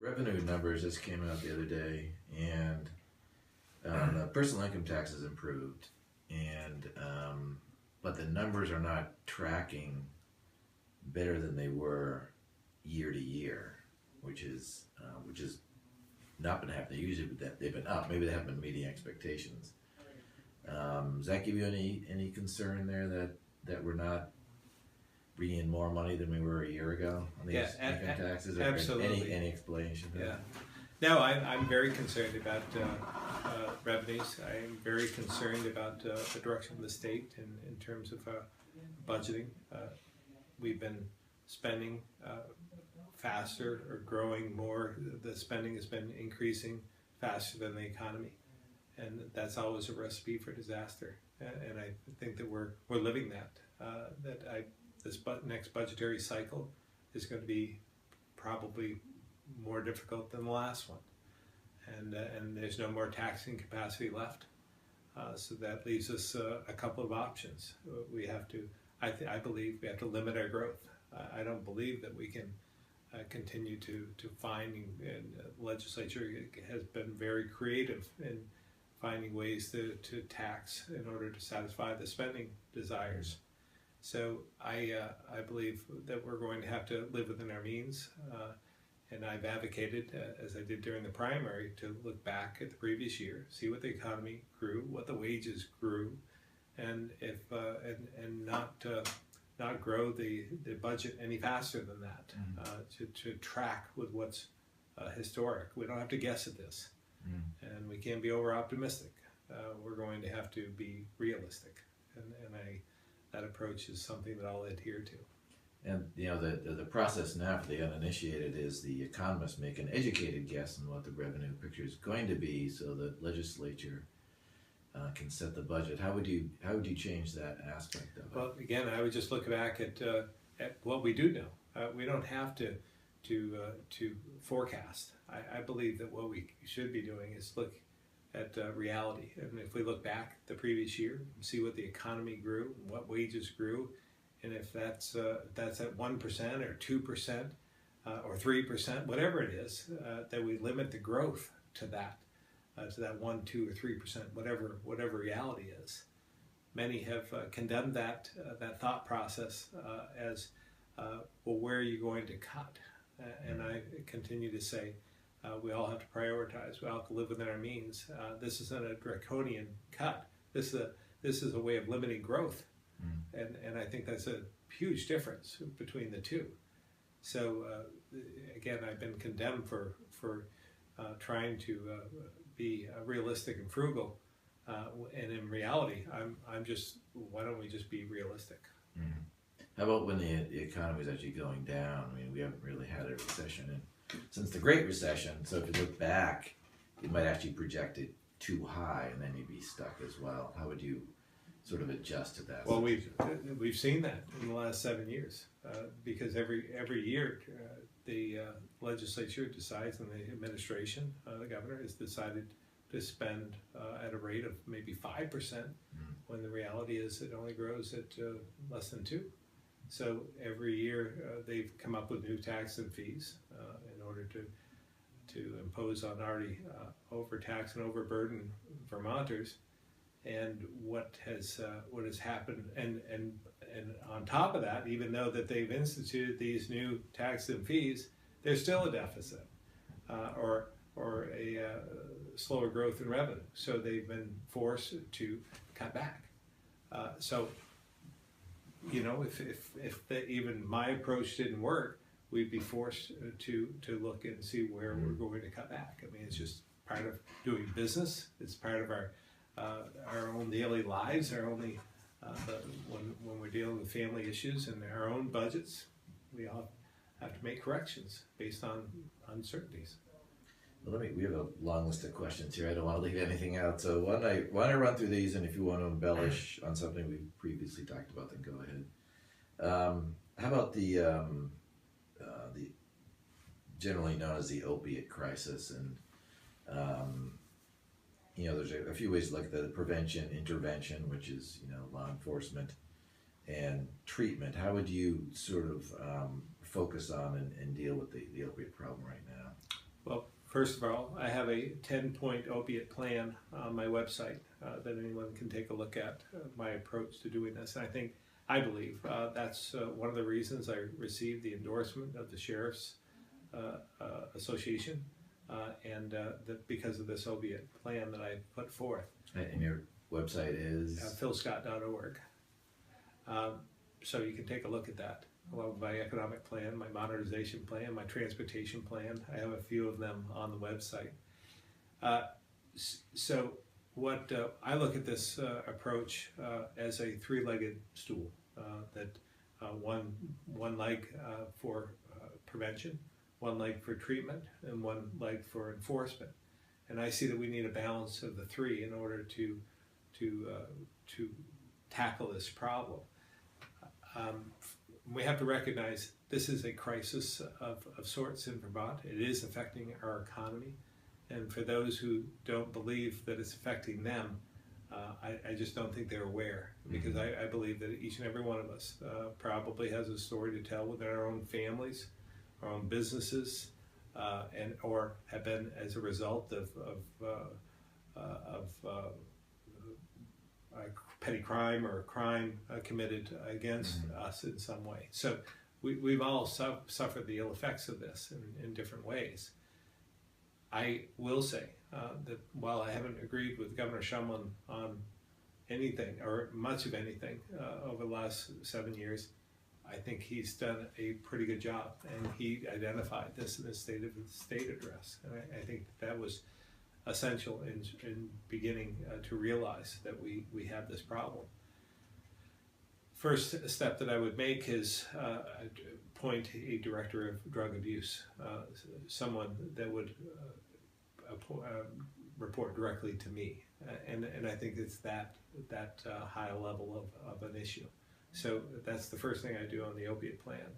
revenue numbers just came out the other day, and the personal income tax has improved, and but the numbers are not tracking better than they were year to year, which is not been happening. Usually they've been up. Maybe they haven't been meeting expectations. Does that give you any concern there that we're not bringing in more money than we were a year ago on these income taxes? Or absolutely. Any explanation for that? No, I'm very concerned about revenues. I'm very concerned about the direction of the state in terms of budgeting. We've been spending faster or growing more. The spending has been increasing faster than the economy, and that's always a recipe for disaster. And I think that we're living that. This next budgetary cycle is going to be probably more difficult than the last one, and there's no more taxing capacity left. So that leaves us a couple of options. We have to, I believe, we have to limit our growth. I don't believe that we can continue to finding, and the legislature has been very creative in finding ways to tax in order to satisfy the spending desires. So I believe that we're going to have to live within our means, and I've advocated, as I did during the primary, to look back at the previous year, see what the economy grew, what the wages grew, and if and not grow the budget any faster than that, to track with what's historic. We don't have to guess at this, and we can't be over optimistic. We're going to have to be realistic, and that approach is something that I'll adhere to. And the process now for the uninitiated is the economists make an educated guess on what the revenue picture is going to be, so the legislature can set the budget. How would you change that aspect of it? Well, again, I would just look back at what we do know. We don't have to forecast. I believe that what we should be doing is look at reality. And if we look back the previous year, see what the economy grew, what wages grew, and if that's at 1% or 2% or 3%, whatever it is, that we limit the growth to that 1, 2, or 3%, whatever reality is. Many have condemned that thought process as well. Where are you going to cut? And I continue to say we all have to prioritize. We all have to live within our means. This isn't a draconian cut. This is a way of limiting growth, and I think that's a huge difference between the two. So again, I've been condemned for trying to be realistic and frugal, and in reality, I'm just, why don't we just be realistic? How about when the economy is actually going down? I mean, we haven't really had a recession since the Great Recession. So if you look back, you might actually project it too high, and then you'd be stuck as well. How would you sort of adjust to that? Well, we've seen that in the last 7 years, because every year the legislature decides, and the administration, the governor, has decided to spend at a rate of maybe 5%, when the reality is it only grows at less than 2%. So every year they've come up with new taxes and fees in order to impose on already overtaxed and overburdened Vermonters. And what has happened, and on top of that, even though that they've instituted these new taxes and fees, there's still a deficit or a slower growth in revenue. So they've been forced to cut back. So, if even my approach didn't work, we'd be forced to look and see where we're going to cut back. I mean, it's just part of doing business. It's part of our own daily lives. When we're dealing with family issues and our own budgets, we all have to make corrections based on uncertainties. Well, we have a long list of questions here. I don't want to leave anything out. So why don't I run through these, and if you want to embellish on something we've previously talked about, then go ahead. How about the generally known as the opiate crisis? And there's a few ways to look at the prevention, intervention, which is law enforcement, and treatment. How would you sort of focus on and deal with the opiate problem right now? Well, first of all, I have a 10-point opiate plan on my website that anyone can take a look at, my approach to doing this. And I believe that's one of the reasons I received the endorsement of the Sheriff's Association, because of this opiate plan that I put forth. And your website is? philscott.org. So you can take a look at that, along with my economic plan, my modernization plan, my transportation plan. I have a few of them on the website. So what I look at this approach as a three-legged stool, that one leg for prevention, one leg for treatment, and one leg for enforcement. And I see that we need a balance of the three in order to tackle this problem. We have to recognize this is a crisis of sorts in Vermont. It is affecting our economy. And for those who don't believe that it's affecting them, I just don't think they're aware, because I believe that each and every one of us probably has a story to tell within our own families, our own businesses, or have been as a result of petty crime or a crime committed against us in some way. So we've all suffered the ill effects of this in different ways. I will say that while I haven't agreed with Governor Shumlin on anything or much of anything over the last 7 years, I think he's done a pretty good job, and he identified this in his State of the State address. And I think that was essential in beginning to realize that we have this problem. First step that I would make is appoint a director of drug abuse, someone that would report directly to me, and I think it's that high level of an issue. So that's the first thing I do on the opiate plan.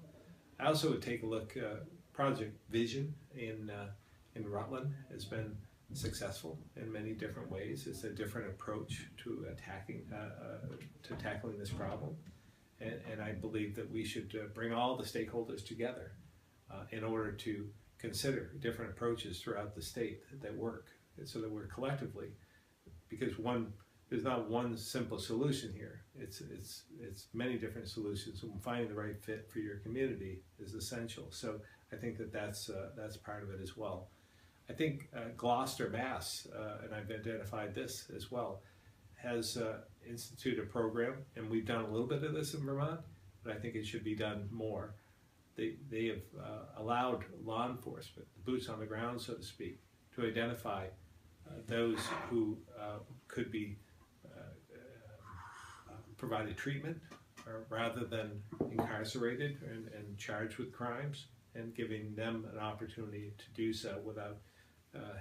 I also would take a look. Project Vision in Rutland has been successful in many different ways. It's a different approach to tackling this problem, and I believe that we should bring all the stakeholders together in order to consider different approaches throughout the state that work, so that we're collectively, because there's not one simple solution here. It's many different solutions, and finding the right fit for your community is essential. So I think that's part of it as well. I think Gloucester, Mass, and I've identified this as well, has instituted a program, and we've done a little bit of this in Vermont, but I think it should be done more. They have allowed law enforcement, the boots on the ground, so to speak, to identify those who could be provided treatment rather than incarcerated and charged with crimes, and giving them an opportunity to do so without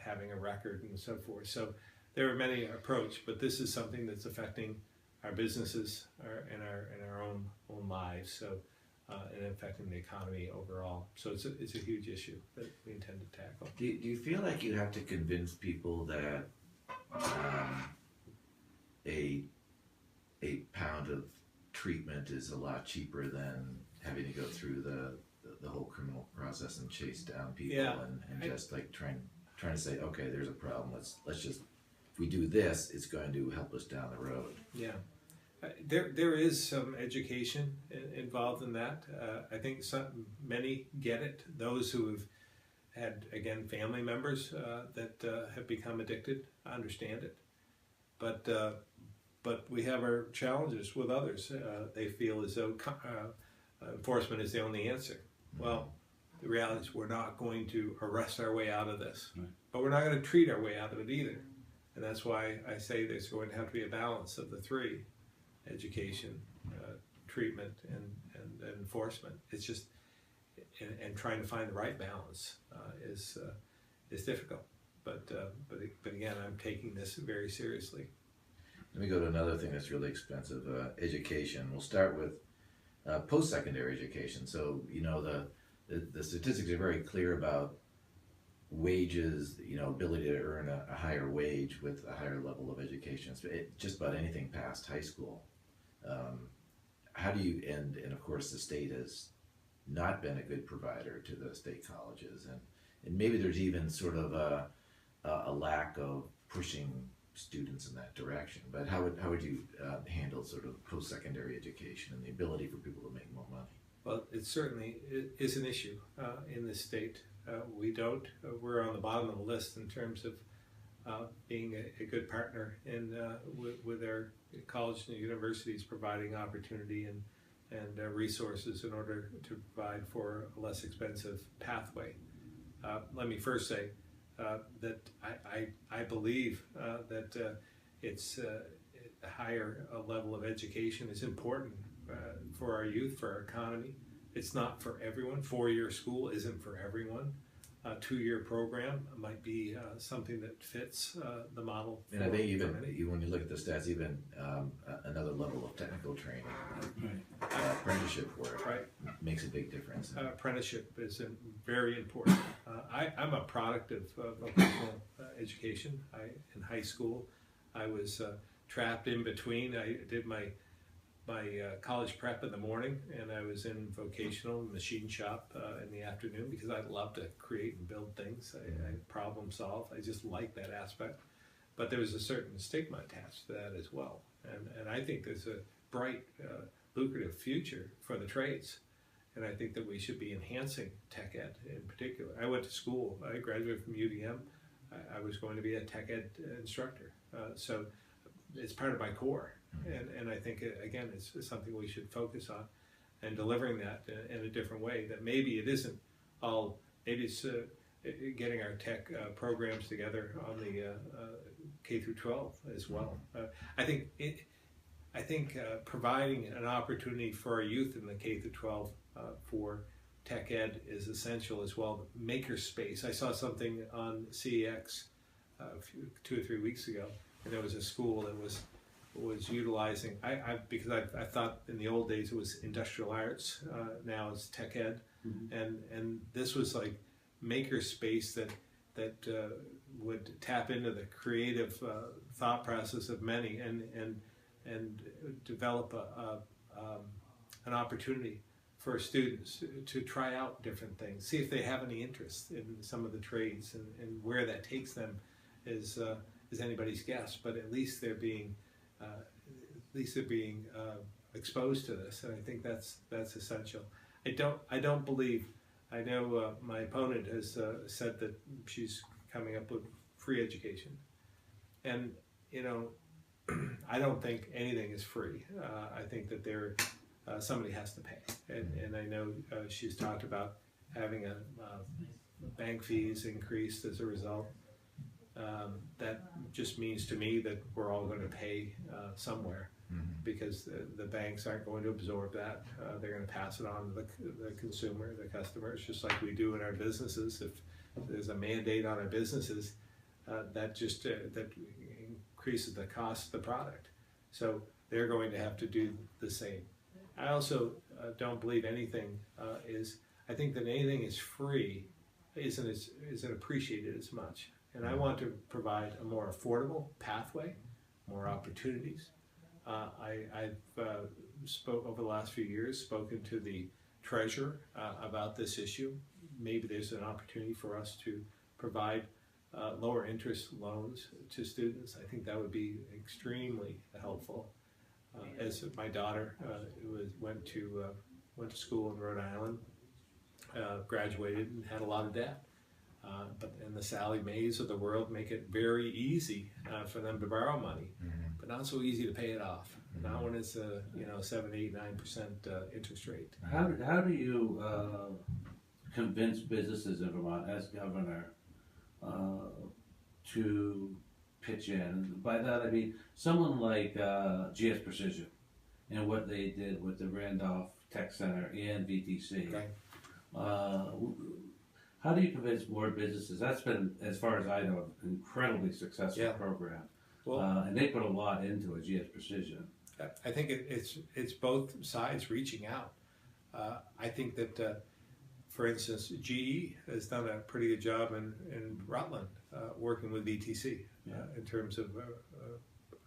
having a record and so forth. So there are many approaches, but this is something that's affecting our businesses and our own lives, so and affecting the economy overall. So it's a huge issue that we intend to tackle. Do you feel like you have to convince people that a pound of treatment is a lot cheaper than having to go through the whole criminal process and chase down people, and just like trying to say, okay, there's a problem, let's just, if we do this, it's going to help us down the road. Yeah, there is some education involved in that. I think many get it. Those who have had, again, family members that have become addicted understand it, but we have our challenges with others. They feel as though enforcement is the only answer. Well, the reality is we're not going to arrest our way out of this, but we're not going to treat our way out of it either. And that's why I say there's going to have to be a balance of the three: education, treatment, and enforcement. It's just, and trying to find the right balance is difficult. But again, I'm taking this very seriously. Let me go to another thing that's really expensive, education. We'll start with post-secondary education. So, you know, the statistics are very clear about wages, you know, ability to earn a higher wage with a higher level of education. So just about anything past high school. How do you, and of course the state has not been a good provider to the state colleges, and maybe there's even sort of a lack of pushing students in that direction. But how would you handle sort of post-secondary education and the ability for people to make more money? Well, it certainly is an issue in this state. We're on the bottom of the list in terms of being a good partner in with our colleges and universities, providing opportunity and resources in order to provide for a less expensive pathway. Let me first say that I believe that it's a higher level of education is important for our youth, for our economy. It's not for everyone. 4-year school isn't for everyone. A 2-year program might be something that fits the model. And I think even when you look at the stats, even another level of technical training, apprenticeship work, makes a big difference. Apprenticeship is very important. I'm a product of vocational education. In high school, I was trapped in between. I did my college prep in the morning, and I was in vocational machine shop in the afternoon because I love to create and build things. I problem solve. I just like that aspect. But there was a certain stigma attached to that as well. And I think there's a bright, lucrative future for the trades. And I think that we should be enhancing tech ed in particular. I went to school. I graduated from UVM. I was going to be a tech ed instructor. So it's part of my core. And I think, again, it's something we should focus on and delivering that in a different way. That maybe it isn't all, maybe it's getting our tech programs together on the K through 12 as well. I think providing an opportunity for our youth in the K through 12 for tech ed is essential as well. Makerspace. I saw something on CEX 2 or 3 weeks ago, and there was a school that was utilizing, because I thought in the old days it was industrial arts, now it's tech ed, and this was like maker space that would tap into the creative thought process of many and develop an opportunity for students to try out different things, see if they have any interest in some of the trades, and where that takes them is anybody's guess, but at least they're being exposed to this, and I think that's essential. I don't believe. I know my opponent has said that she's coming up with free education, and I don't think anything is free. I think that somebody has to pay, and I know she's talked about having a bank fees increased as a result. That just means to me that we're all going to pay somewhere, because the banks aren't going to absorb that. They're going to pass it on to the consumer, the customers, just like we do in our businesses. If there's a mandate on our businesses, that just that increases the cost of the product. So they're going to have to do the same. I also don't believe anything I think that anything is free isn't appreciated as much. And I want to provide a more affordable pathway, more opportunities. I've over the last few years spoken to the treasurer about this issue. Maybe there's an opportunity for us to provide lower interest loans to students. I think that would be extremely helpful. As my daughter went to school in Rhode Island, graduated and had a lot of debt. But the Sally Mays of the world make it very easy for them to borrow money, but not so easy to pay it off. Not when it's a 7, 8, 9% interest rate. How do you convince businesses in Vermont as governor to pitch in? By that I mean someone like GS Precision and what they did with the Randolph Tech Center and VTC. Right. How do you convince more businesses? That's been, as far as I know, an incredibly successful program. Well, and they put a lot into it, GS Precision. I think it's both sides reaching out. I think that, for instance, GE has done a pretty good job in Rutland working with VTC in terms of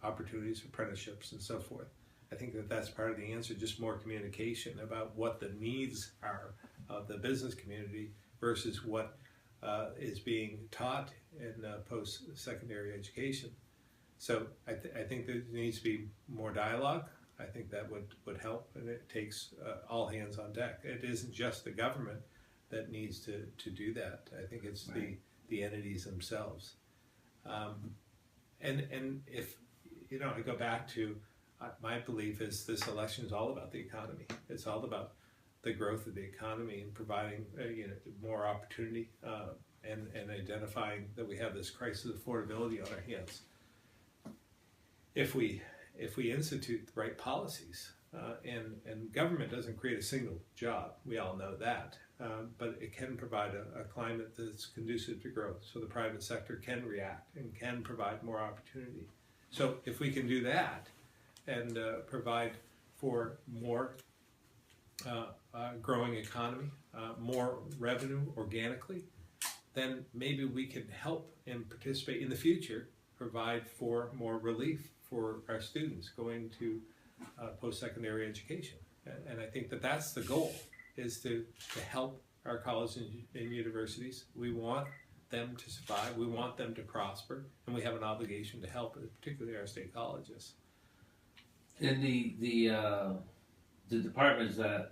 opportunities, apprenticeships, and so forth. I think that that's part of the answer, just more communication about what the needs are of the business community versus what is being taught in post-secondary education. So I think there needs to be more dialogue. I think that would help, and it takes all hands on deck. It isn't just the government that needs to do that. I think it's Right. the entities themselves. And if, I go back to my belief is this election is all about the economy. It's all about the growth of the economy and providing more opportunity and identifying that we have this crisis of affordability on our hands. If we institute the right policies, and government doesn't create a single job, we all know that, but it can provide a climate that's conducive to growth, so the private sector can react and can provide more opportunity. So if we can do that and provide for more growing economy, more revenue organically, then maybe we can help and participate in the future, provide for more relief for our students going to post-secondary education. And I think that that's the goal, is to help our colleges and universities. We want them to survive, we want them to prosper, and we have an obligation to help, particularly our state colleges. And the departments that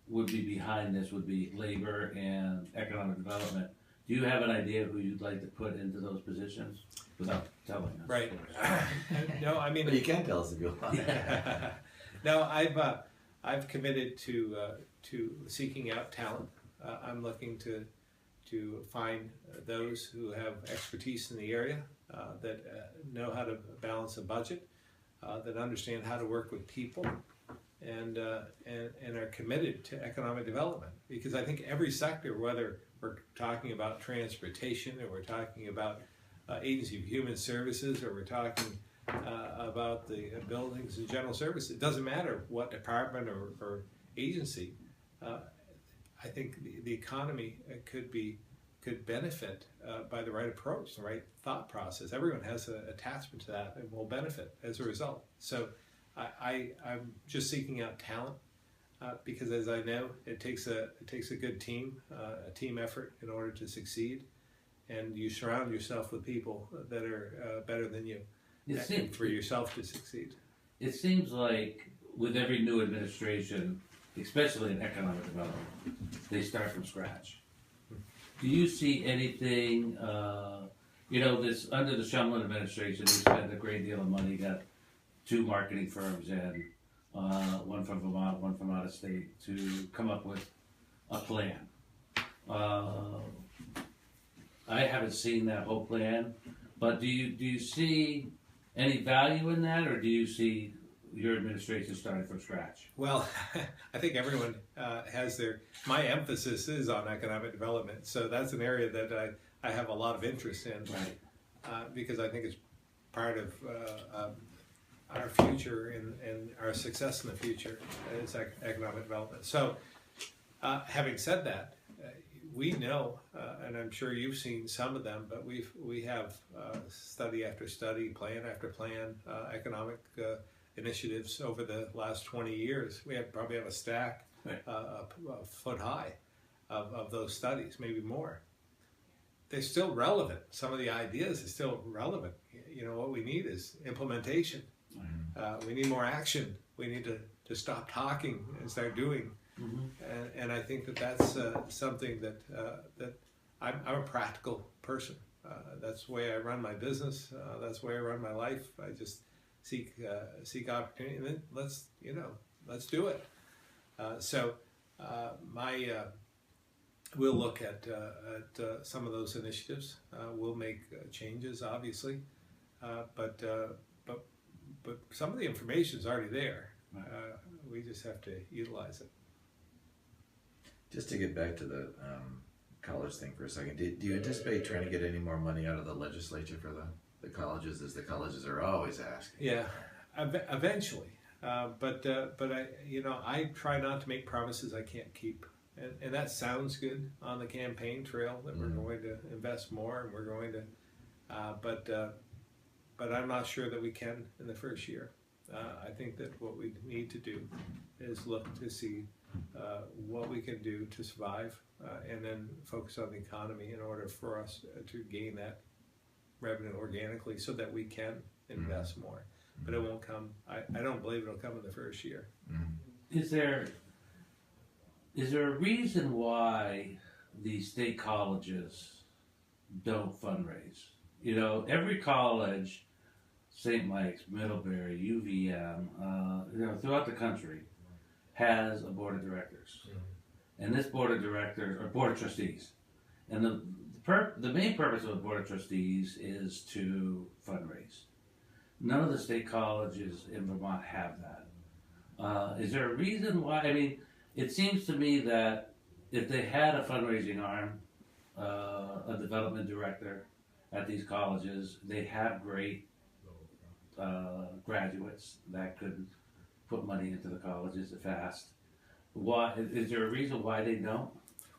would be behind this would be labor and economic development. Do you have an idea who you'd like to put into those positions without telling us? Right. No, I mean, But you can tell us if you want. no, I've committed to seeking out talent. I'm looking to find those who have expertise in the area, that know how to balance a budget, that understand how to work with people, and are committed to economic development. Because I think every sector, whether we're talking about transportation, or we're talking about agency of human services, or we're talking about the buildings and general services, it doesn't matter what department or agency. I think the economy could benefit by the right approach, the right thought process. Everyone has an attachment to that and will benefit as a result. So I'm just seeking out talent, because as I know, it takes a good team, a team effort in order to succeed, and you surround yourself with people that are better than you, for yourself to succeed. It seems like with every new administration, especially in economic development, they start from scratch. Do you see anything, this under the Shumlin administration, we spent a great deal of money, got 2 marketing firms in, one from Vermont, one from out of state, to come up with a plan. I haven't seen that whole plan, but do you see any value in that, or do you see your administration starting from scratch? Well, I think everyone has my emphasis is on economic development, so that's an area that I have a lot of interest in, Right. Because I think it's part of our future and our success in the future is economic development. So, having said that, we know, and I'm sure you've seen some of them, but we have study after study, plan after plan, economic initiatives over the last 20 years. We probably have a stack Right. a foot high of those studies, maybe more. They're still relevant. Some of the ideas are still relevant. What we need is implementation. We need more action. We need to stop talking and start doing. Mm-hmm. And I think that's something that I'm a practical person. That's the way I run my business. That's the way I run my life. I just seek opportunity, and then let's do it. We'll look at some of those initiatives. We'll make changes, obviously, but some of the information is already there. We just have to utilize it. Just to get back to the college thing for a second, do you anticipate trying to get any more money out of the legislature for the colleges, as the colleges are always asking? Yeah, eventually. But I try not to make promises I can't keep. And that sounds good on the campaign trail, that we're going to invest more and we're going to, but I'm not sure that we can in the first year. I think that what we need to do is look to see what we can do to survive, and then focus on the economy in order for us to gain that revenue organically so that we can invest more. But it won't come, I don't believe it'll come in the first year. Is there a reason why these state colleges don't fundraise? You know, every college, St. Mike's, Middlebury, UVM, throughout the country, has a board of directors. And this board of directors, or board of trustees, and the main purpose of the board of trustees is to fundraise. None of the state colleges in Vermont have that. Is there a reason why? I mean, it seems to me that if they had a fundraising arm, a development director at these colleges, they have great graduates that could put money into the colleges fast. Why is there a reason why they don't?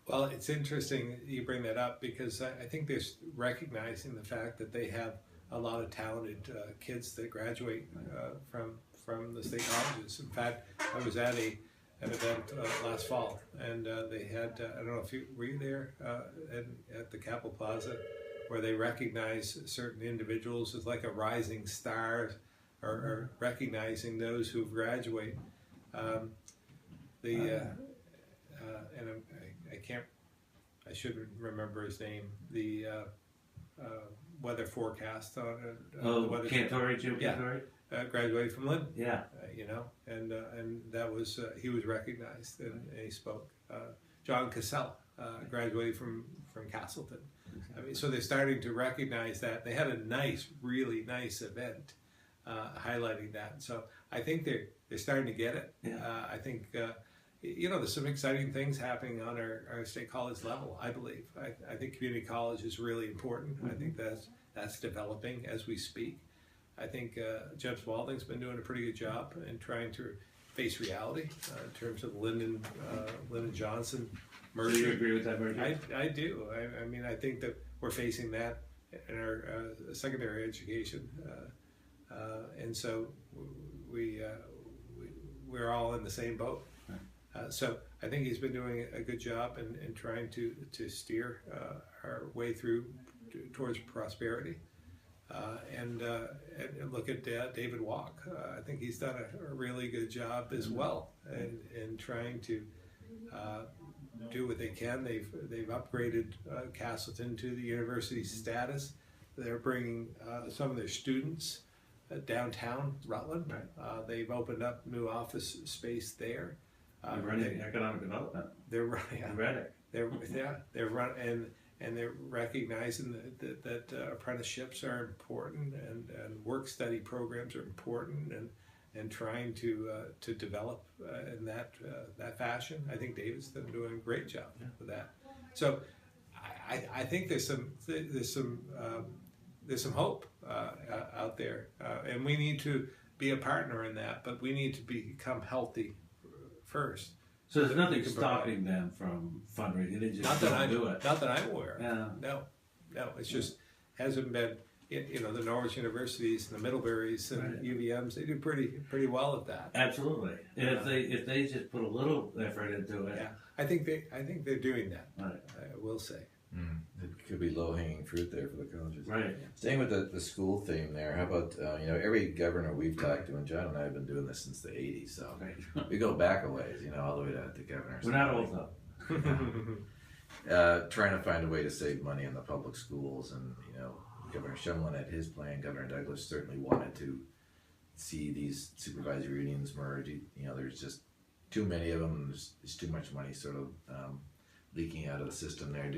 Well, it's interesting you bring that up because I think they're recognizing the fact that they have a lot of talented kids that graduate from the state colleges. In fact, I was at an event last fall, and they had I don't know if you were you there at the Capitol Plaza, where they recognize certain individuals as like a rising star, or recognizing those who graduate. And I shouldn't remember his name. The weather forecast on the weather Cantori, Jim Cantori? Graduated from Lynn. Yeah. And that was he was recognized and he spoke. John Cassell graduated from Castleton. I mean, so they're starting to recognize that. They had a really nice event highlighting that. So I think they're starting to get it. Yeah. I think there's some exciting things happening on our state college level. I believe. I think community college is really important. I think that's developing as we speak. I think Jeb Spalding's been doing a pretty good job in trying to face reality in terms of Lyndon Johnson merger. Do you agree with that merger? I do. I mean, I think that we're facing that in our secondary education, and so we're all in the same boat. So I think he's been doing a good job in trying to steer our way towards prosperity. And look at David Walk. I think he's done a really good job as well in trying to do what they can. They've upgraded Castleton to the university status. They're bringing some of their students downtown Rutland. They've opened up new office space there. They're running economic development. They're running. They're running. And they're recognizing that apprenticeships are important and work study programs are important and trying to develop in that fashion. I think David's been doing a great job with that. So I think there's some hope out there, and we need to be a partner in that. But we need to become healthy first. So there's nothing stopping them from fundraising. They just don't do it. Not that I'm aware of. Yeah. No. It's just hasn't been. The Norwich Universities and the Middleburys and UVMs, they do pretty well at that. Absolutely. And if they just put a little effort into it. Yeah. I think they're doing that. Right. I will say. It could be low-hanging fruit there for the colleges. Right. Staying with the school theme there, how about, every governor we've talked to, and John and I have been doing this since the 80s, so we go back a ways, all the way to governors. We're not old though. Trying to find a way to save money in the public schools, and, Governor Shumlin had his plan. Governor Douglas certainly wanted to see these supervisory unions merge. There's just too many of them. There's too much money sort of leaking out of the system there.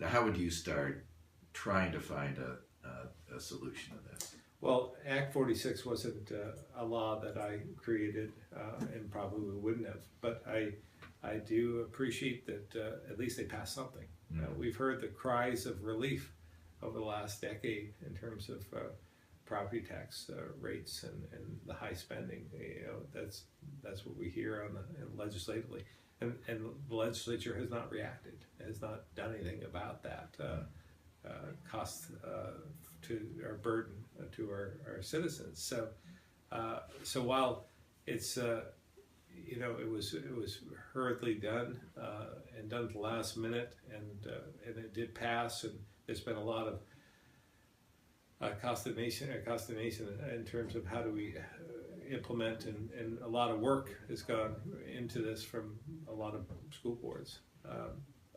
How would you start trying to find a solution to this? Well, Act 46 wasn't a law that I created and probably wouldn't have, but I do appreciate that at least they passed something. We've heard the cries of relief over the last decade in terms of property tax rates and the high spending. That's what we hear legislatively. And the legislature has not reacted, has not done anything about that cost to our burden to our citizens. So while it's you know, it was hurriedly done and done at the last minute, and it did pass. And there's been a lot of consternation in terms of how do we implement, and a lot of work has gone into this from a lot of school boards.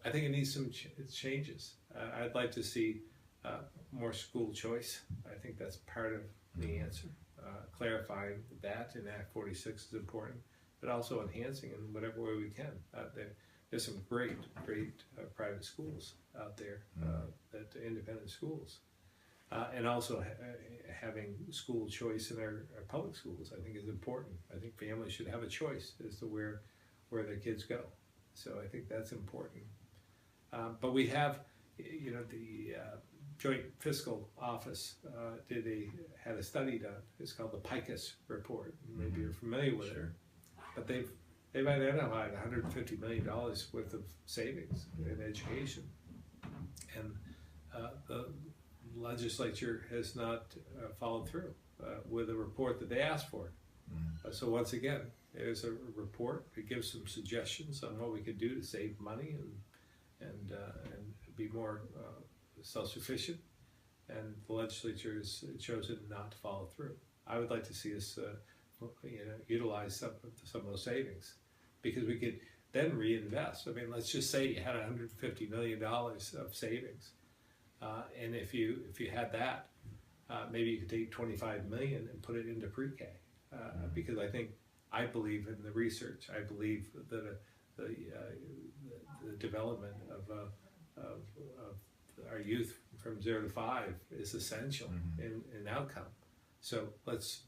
I think it needs some changes. I'd like to see more school choice. I think that's part of the answer. Clarifying that in Act 46 is important, but also enhancing in whatever way we can. There's some great private schools out there, that independent schools, and also having school choice in our public schools, I think, is important. I think families should have a choice as to where their kids go. So I think that's important. But we have, you know, the Joint Fiscal Office had a study done. It's called the PICUS report. Maybe you're familiar with it. But they've identified $150 million worth of savings in education, and the legislature has not followed through with a report that they asked for. So once again, there's a report that gives some suggestions on what we could do to save money and be more self-sufficient, and the legislature has chosen not to follow through. I would like to see us, utilize some of those savings, because we could then reinvest. I mean, let's just say you had $150 million of savings, and if you had that, maybe you could take $25 million and put it into pre-K, because I believe in the research. I believe that the development of our youth from 0 to 5 is essential in outcome. So let's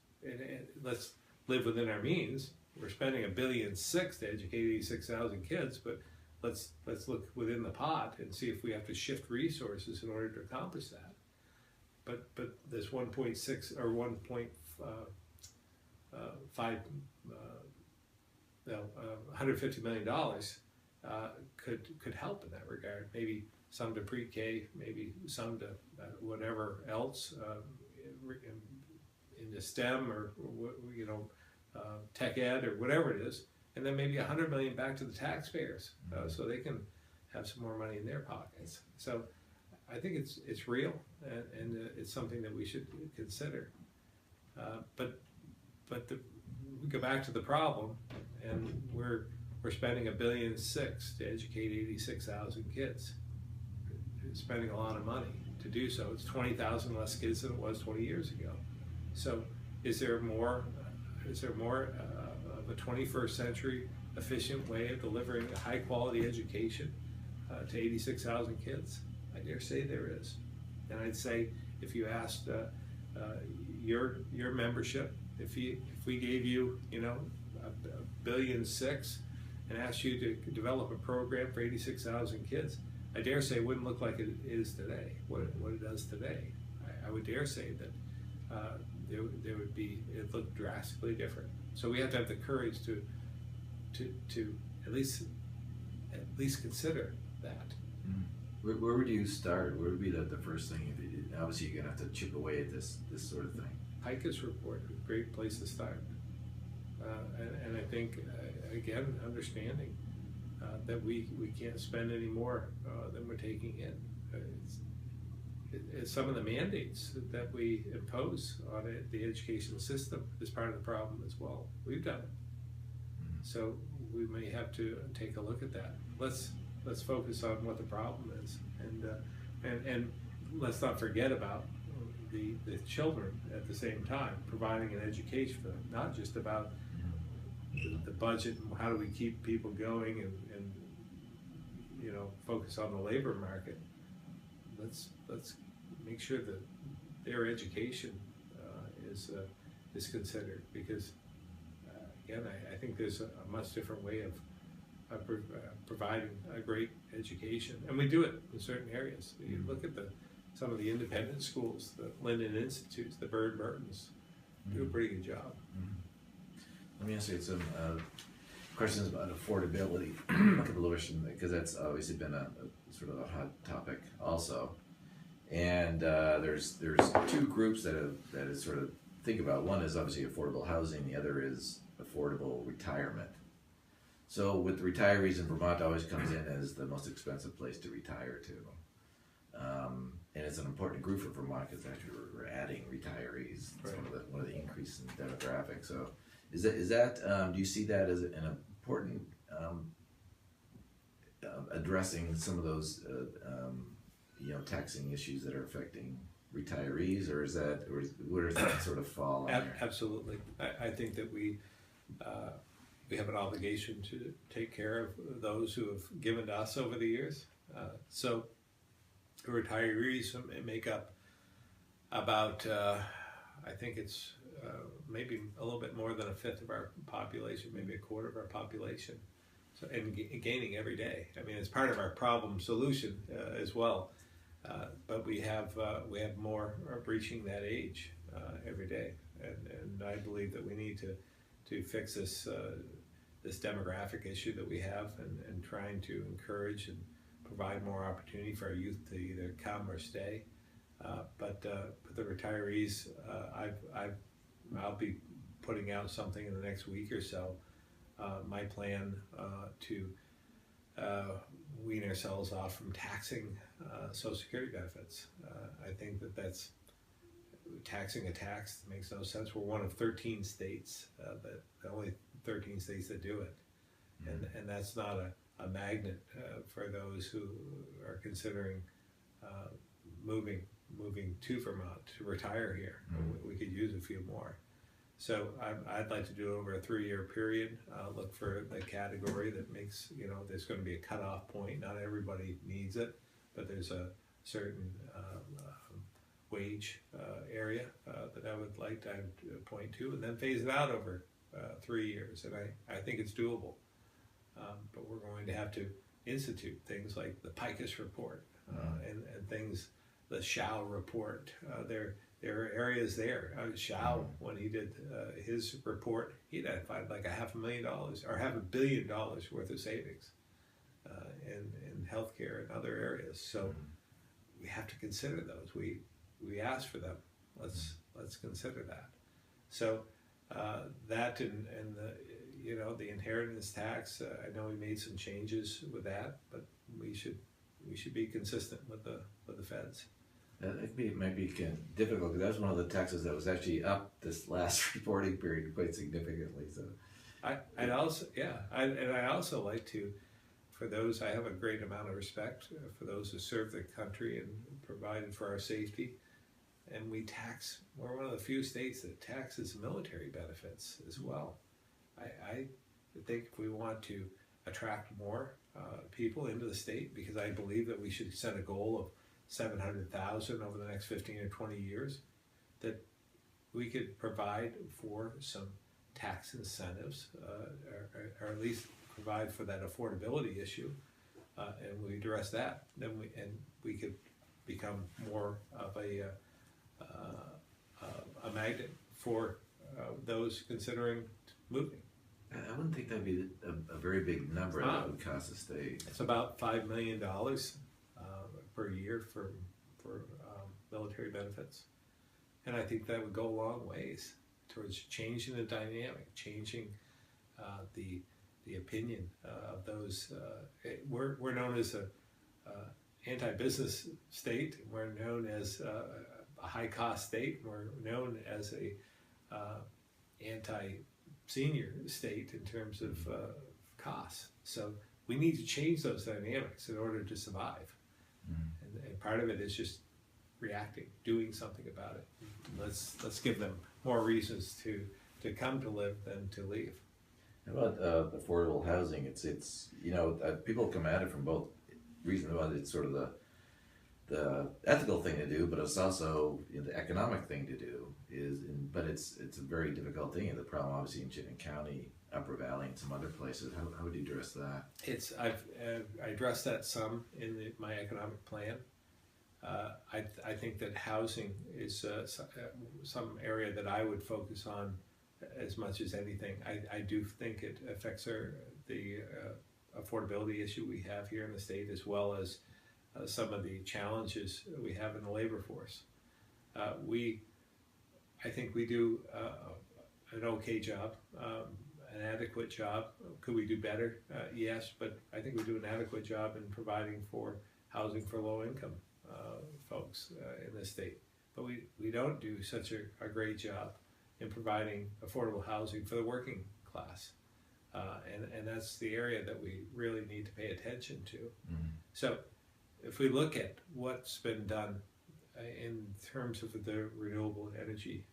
live within our means. We're spending $1.6 billion to educate 86,000 kids, but let's look within the pot and see if we have to shift resources in order to accomplish that. But this 1.6 or 150 $1 million could help in that regard. Maybe some to pre-K, maybe some to whatever else in the STEM or tech ed or whatever it is, and then maybe $100 million back to the taxpayers, so they can have some more money in their pockets. So I think it's real, and it's something that we should consider. But we go back to the problem, and we're spending $1.6 billion to educate 86,000 kids. It's spending a lot of money to do so. It's 20,000 less kids than it was 20 years ago. So is there more of a 21st century efficient way of delivering a high quality education to 86,000 kids? I dare say there is. And I'd say if you asked your membership, if we gave you $1.6 billion and asked you to develop a program for 86,000 kids, I dare say it wouldn't look like it is today, what it does today. I would dare say that it looked drastically different. So we have to have the courage to at least consider that. Where would you start? Where would be the first thing? Obviously, you're gonna have to chip away at this sort of thing. PICUS report, a great place to start. And I think, again, understanding that we can't spend any more than we're taking in. It's some of the mandates that we impose on the education system is part of the problem as well. We've done it. So we may have to take a look at that. Let's focus on what the problem is, and let's not forget about the children at the same time, providing an education for them, not just about the budget and how do we keep people going and focus on the labor market. Let's make sure that their education is considered, because again, I think there's a much different way of providing a great education, and we do it in certain areas. You look at some of the independent schools, the Linden Institutes, the Bird Burtons, do a pretty good job. Let me ask you some questions about affordability, because that's obviously been a sort of a hot topic also. And there's two groups that sort of think about. One is obviously affordable housing. The other is affordable retirement. So with retirees in Vermont, always comes in as the most expensive place to retire to. And it's an important group for Vermont because actually we're adding retirees. It's Right. one of the increase in demographics. So is that do you see that as an important addressing some of those taxing issues that are affecting retirees, or where does that sort of fall on there? Absolutely. I think that we have an obligation to take care of those who have given to us over the years. So retirees make up about, I think it's maybe a little bit more than a fifth of our population, maybe a quarter of our population. So, and gaining every day. I mean, it's part of our problem solution as well. But we have more breaching that age every day, and I believe that we need to fix this demographic issue that we have, and trying to encourage and provide more opportunity for our youth to either come or stay. But the retirees, I'll be putting out something in the next week or so. My plan to wean ourselves off from taxing Social Security benefits. I think that's taxing a tax that makes no sense. We're one of 13 states, the only 13 states that do it, and that's not a magnet for those who are considering moving to Vermont to retire here. We could use a few more. So I'd like to do it over a 3-year period. Look for the category that makes, there's going to be a cutoff point. Not everybody needs it, but there's a certain wage area that I would like to point to, and then phase it out over 3 years. And I think it's doable. But we're going to have to institute things like the PICUS report and things, the Shao report. There are areas there. Shao, when he did his report, he identified like $500,000 or $500 million worth of savings in healthcare and other areas. So we have to consider those. We asked for them. Let's consider that. So that and the inheritance tax. I know we made some changes with that, but we should be consistent with the feds. It might be kind of difficult because that was one of the taxes that was actually up this last reporting period quite significantly. So, I also like to, for those, I have a great amount of respect for those who serve the country and provided for our safety. And we're one of the few states that taxes military benefits as well. I think if we want to attract more people into the state, because I believe that we should set a goal of 700,000 over the next 15 or 20 years, that we could provide for some tax incentives, or at least provide for that affordability issue, and we address that, then we could become more of a magnet for those considering moving. I wouldn't think that'd be a very big number that would cost the state. It's about $5 million per year for military benefits, and I think that would go a long ways towards changing the dynamic, changing the opinion of those. We're known as a anti-business state. We're known as a high-cost state. We're known as a anti-senior state in terms of costs. So we need to change those dynamics in order to survive. And part of it is just reacting, doing something about it. Let's give them more reasons to come to live than to leave. How about affordable housing? It's people come at it from both reasons. It's sort of the ethical thing to do, but it's also the economic thing to do. But it's a very difficult thing. And the problem, obviously, in Chittenden County, Upper Valley, and some other places. How would you address that? I addressed that some in my economic plan. I think that housing is some area that I would focus on as much as anything. I do think it affects the affordability issue we have here in the state, as well as some of the challenges we have in the labor force. I think we do an okay job an adequate job. Could we do better? Yes, but I think we do an adequate job in providing for housing for low-income folks in this state. But we don't do such a great job in providing affordable housing for the working class. And that's the area that we really need to pay attention to. Mm-hmm. So if we look at what's been done in terms of the renewable energy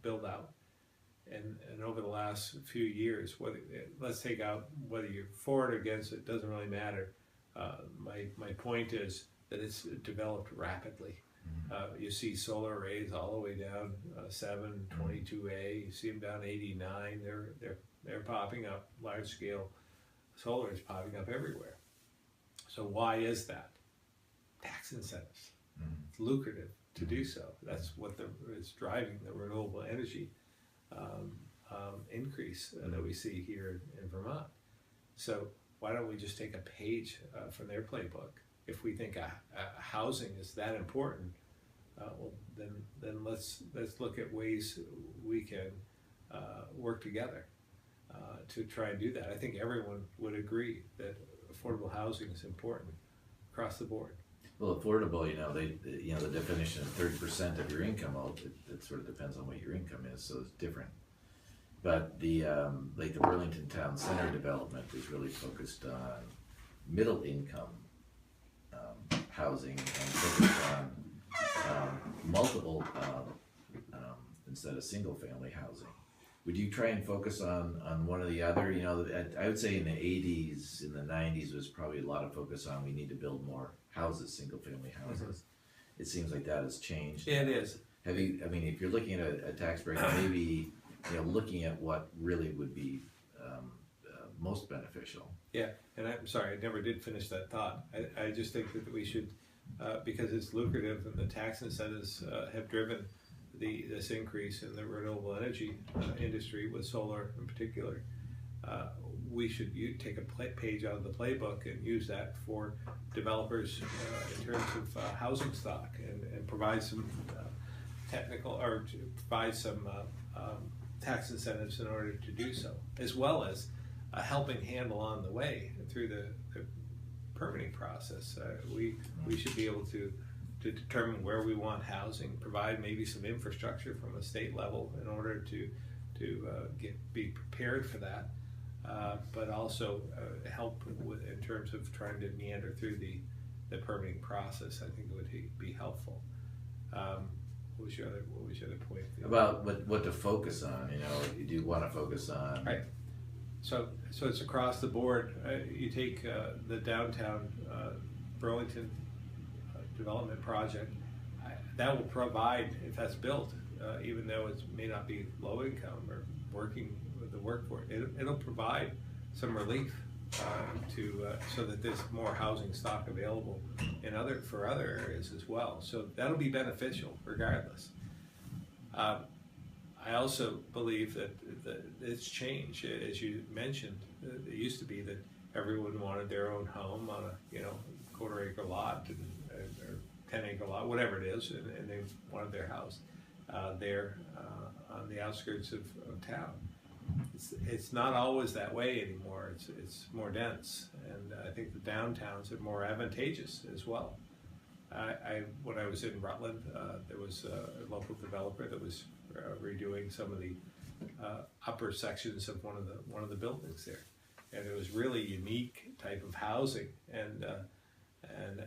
build out, and over the last few years, let's take out whether you're for it or against it, doesn't really matter. My point is that it's developed rapidly. Mm-hmm. You see solar arrays all the way down 7, 22A. You see them down 89. They're popping up. Large scale solar is popping up everywhere. So why is that? Tax incentives. Mm-hmm. It's lucrative to do so. That's what is driving the renewable energy increase that we see here in Vermont. So why don't we just take a page from their playbook? If we think housing is that important, well, then let's look at ways we can work together to try and do that. I think everyone would agree that affordable housing is important across the board. Well, affordable, the definition of 30% of your income, well, it sort of depends on what your income is, so it's different. But the Burlington Town Center development is really focused on middle income housing and focused on multiple instead of single family housing. Would you try and focus on one or the other? I would say in the 80s, in the 90s was probably a lot of focus on we need to build more houses, single family houses. Mm-hmm. It seems like that has changed. Yeah, it is. If you're looking at a tax break, maybe looking at what really would be most beneficial. Yeah, and I'm sorry, I never did finish that thought. I just think that we should, because it's lucrative and the tax incentives have driven this increase in the renewable energy industry with solar in particular, we should take a page out of the playbook and use that for developers in terms of housing stock and provide some provide some tax incentives in order to do so, as well as a helping hand along the way through the permitting process. We should be able to determine where we want housing, provide maybe some infrastructure from a state level in order to be prepared for that, but also help in terms of trying to meander through the permitting process. I think it would be helpful. What was your other point? About what to focus on? You do want to focus on. Right. So it's across the board. You take the downtown Burlington development project. That will provide, if that's built, even though it may not be low income or working with the workforce, it'll provide some relief so that there's more housing stock available for other areas as well. So that'll be beneficial regardless. I also believe that it's changed, as you mentioned. It used to be that everyone wanted their own home on a quarter-acre lot or 10-acre lot, whatever it is, and they wanted their house there on the outskirts of town. It's not always that way anymore. It's more dense, and I think the downtowns are more advantageous as well. When I was in Rutland, there was a local developer that was redoing some of the upper sections of one of the buildings there, and it was really unique type of housing and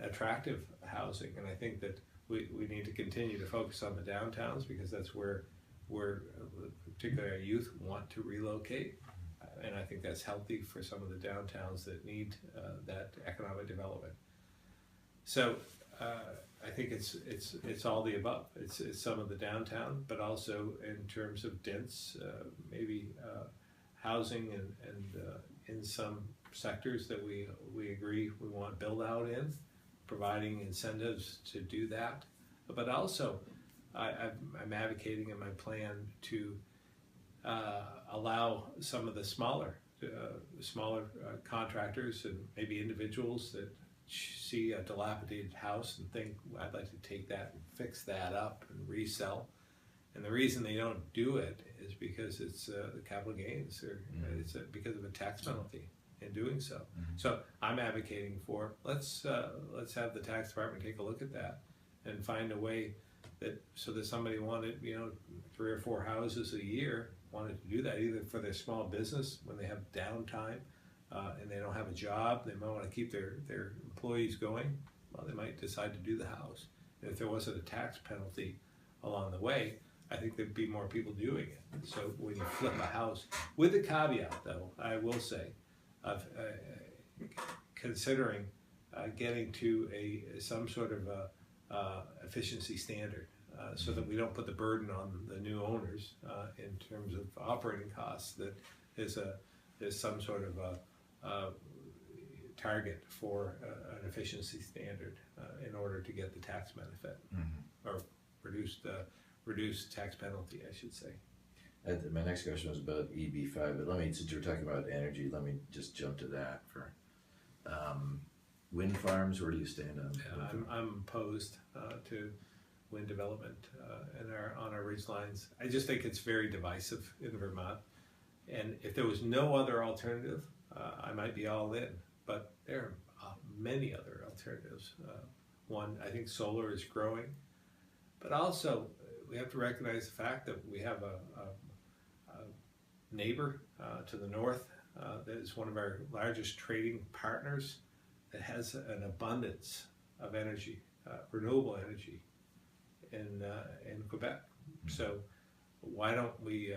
attractive housing. And I think that we need to continue to focus on the downtowns because that's where particularly our youth want to relocate, and I think that's healthy for some of the downtowns that need that economic development. So I think it's all the above. It's some of the downtown, but also in terms of dense, maybe housing and in some sectors that we agree we want build out in, providing incentives to do that. But also, I'm advocating in my plan to allow some of the smaller contractors and maybe individuals that see a dilapidated house and think, I'd like to take that and fix that up and resell, And the reason they don't do it is because it's the capital gains, or it's because of a tax penalty in doing so. So I'm advocating for let's have the tax department take a look at that and find a way that so that somebody wanted 3 or 4 houses a year wanted to do that, either for their small business when they have downtime and they don't have a job, they might want to keep their employees going. Well, they might decide to do the house. And if there wasn't a tax penalty along the way, I think there'd be more people doing it. So when you flip a house, with the caveat though, I will say, of considering getting to some sort of efficiency standard, so that we don't put the burden on the new owners in terms of operating costs. That is some sort of target for an efficiency standard in order to get the tax benefit, or reduced tax penalty, I should say. My next question was about EB5, but since you're talking about energy, let me just jump to that for wind farms. Where do you stand on? I'm opposed to wind development on our ridge lines. I just think it's very divisive in Vermont, and if there was no other alternative, I might be all in. But there are many other alternatives. One, I think solar is growing, but also we have to recognize the fact that we have a neighbor to the north that is one of our largest trading partners that has an abundance of energy, renewable energy in Quebec. So why don't we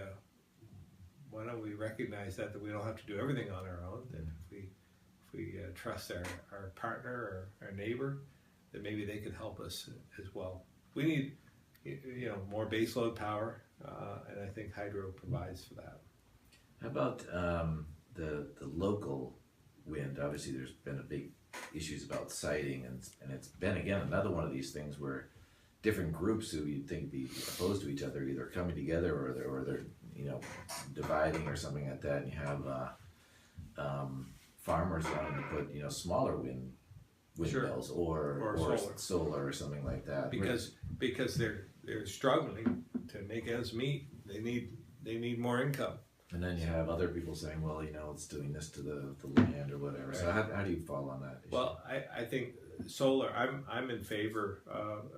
recognize that we don't have to do everything on our own? That if we trust our partner or our neighbor, that maybe they can help us as well. We need more baseload power, and I think hydro provides for that. How about the local wind? Obviously, there's been a big issues about siting, and it's been again another one of these things where different groups who you'd think be opposed to each other either coming together or they're dividing or something like that. And you have farmers wanting to put smaller windmills or solar or something like that because they're struggling to make ends meet. They need more income. And then you have other people saying, well, it's doing this to the land or whatever. Right. So how do you fall on that issue? Well, I think solar, I'm in favor of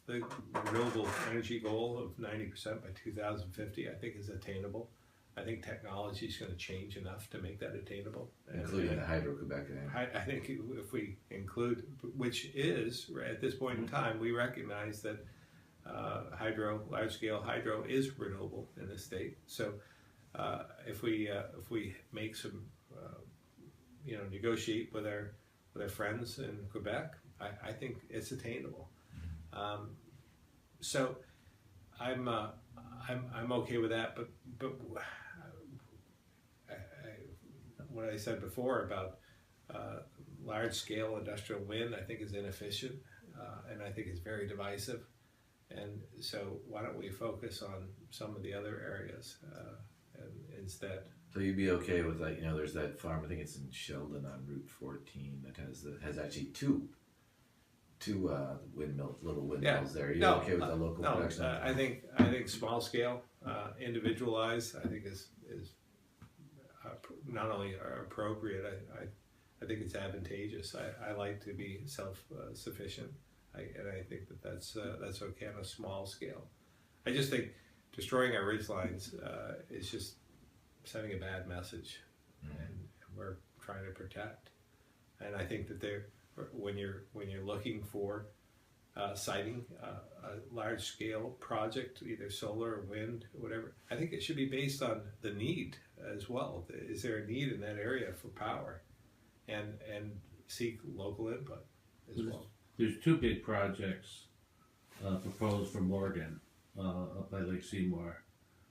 the renewable energy goal of 90% by 2050, I think is attainable. I think technology is going to change enough to make that attainable. Including the Hydro-Quebec. I think if we include, which is, at this point in time, we recognize that large-scale hydro is renewable in the state. So if we make some, negotiate with our friends in Quebec, I think it's attainable. So I'm okay with that, but what I said before about large-scale industrial wind, I think is inefficient, and I think it's very divisive. And so why don't we focus on some of the other areas instead? So you'd be okay with there's that farm, I think it's in Sheldon on Route 14 that has actually two windmills, little windmills there. You're okay with the local production? I think small scale, individualized, I think is not only appropriate. I think it's advantageous. I like to be self-sufficient, and I think that's okay on a small scale. I just think destroying our ridgelines is just sending a bad message, and we're trying to protect. And I think that when you're looking for siting a large scale project, either solar or wind, or whatever, I think it should be based on the need as well. Is there a need in that area for power, and seek local input as well. There's 2 big projects proposed for Morgan up by Lake Seymour.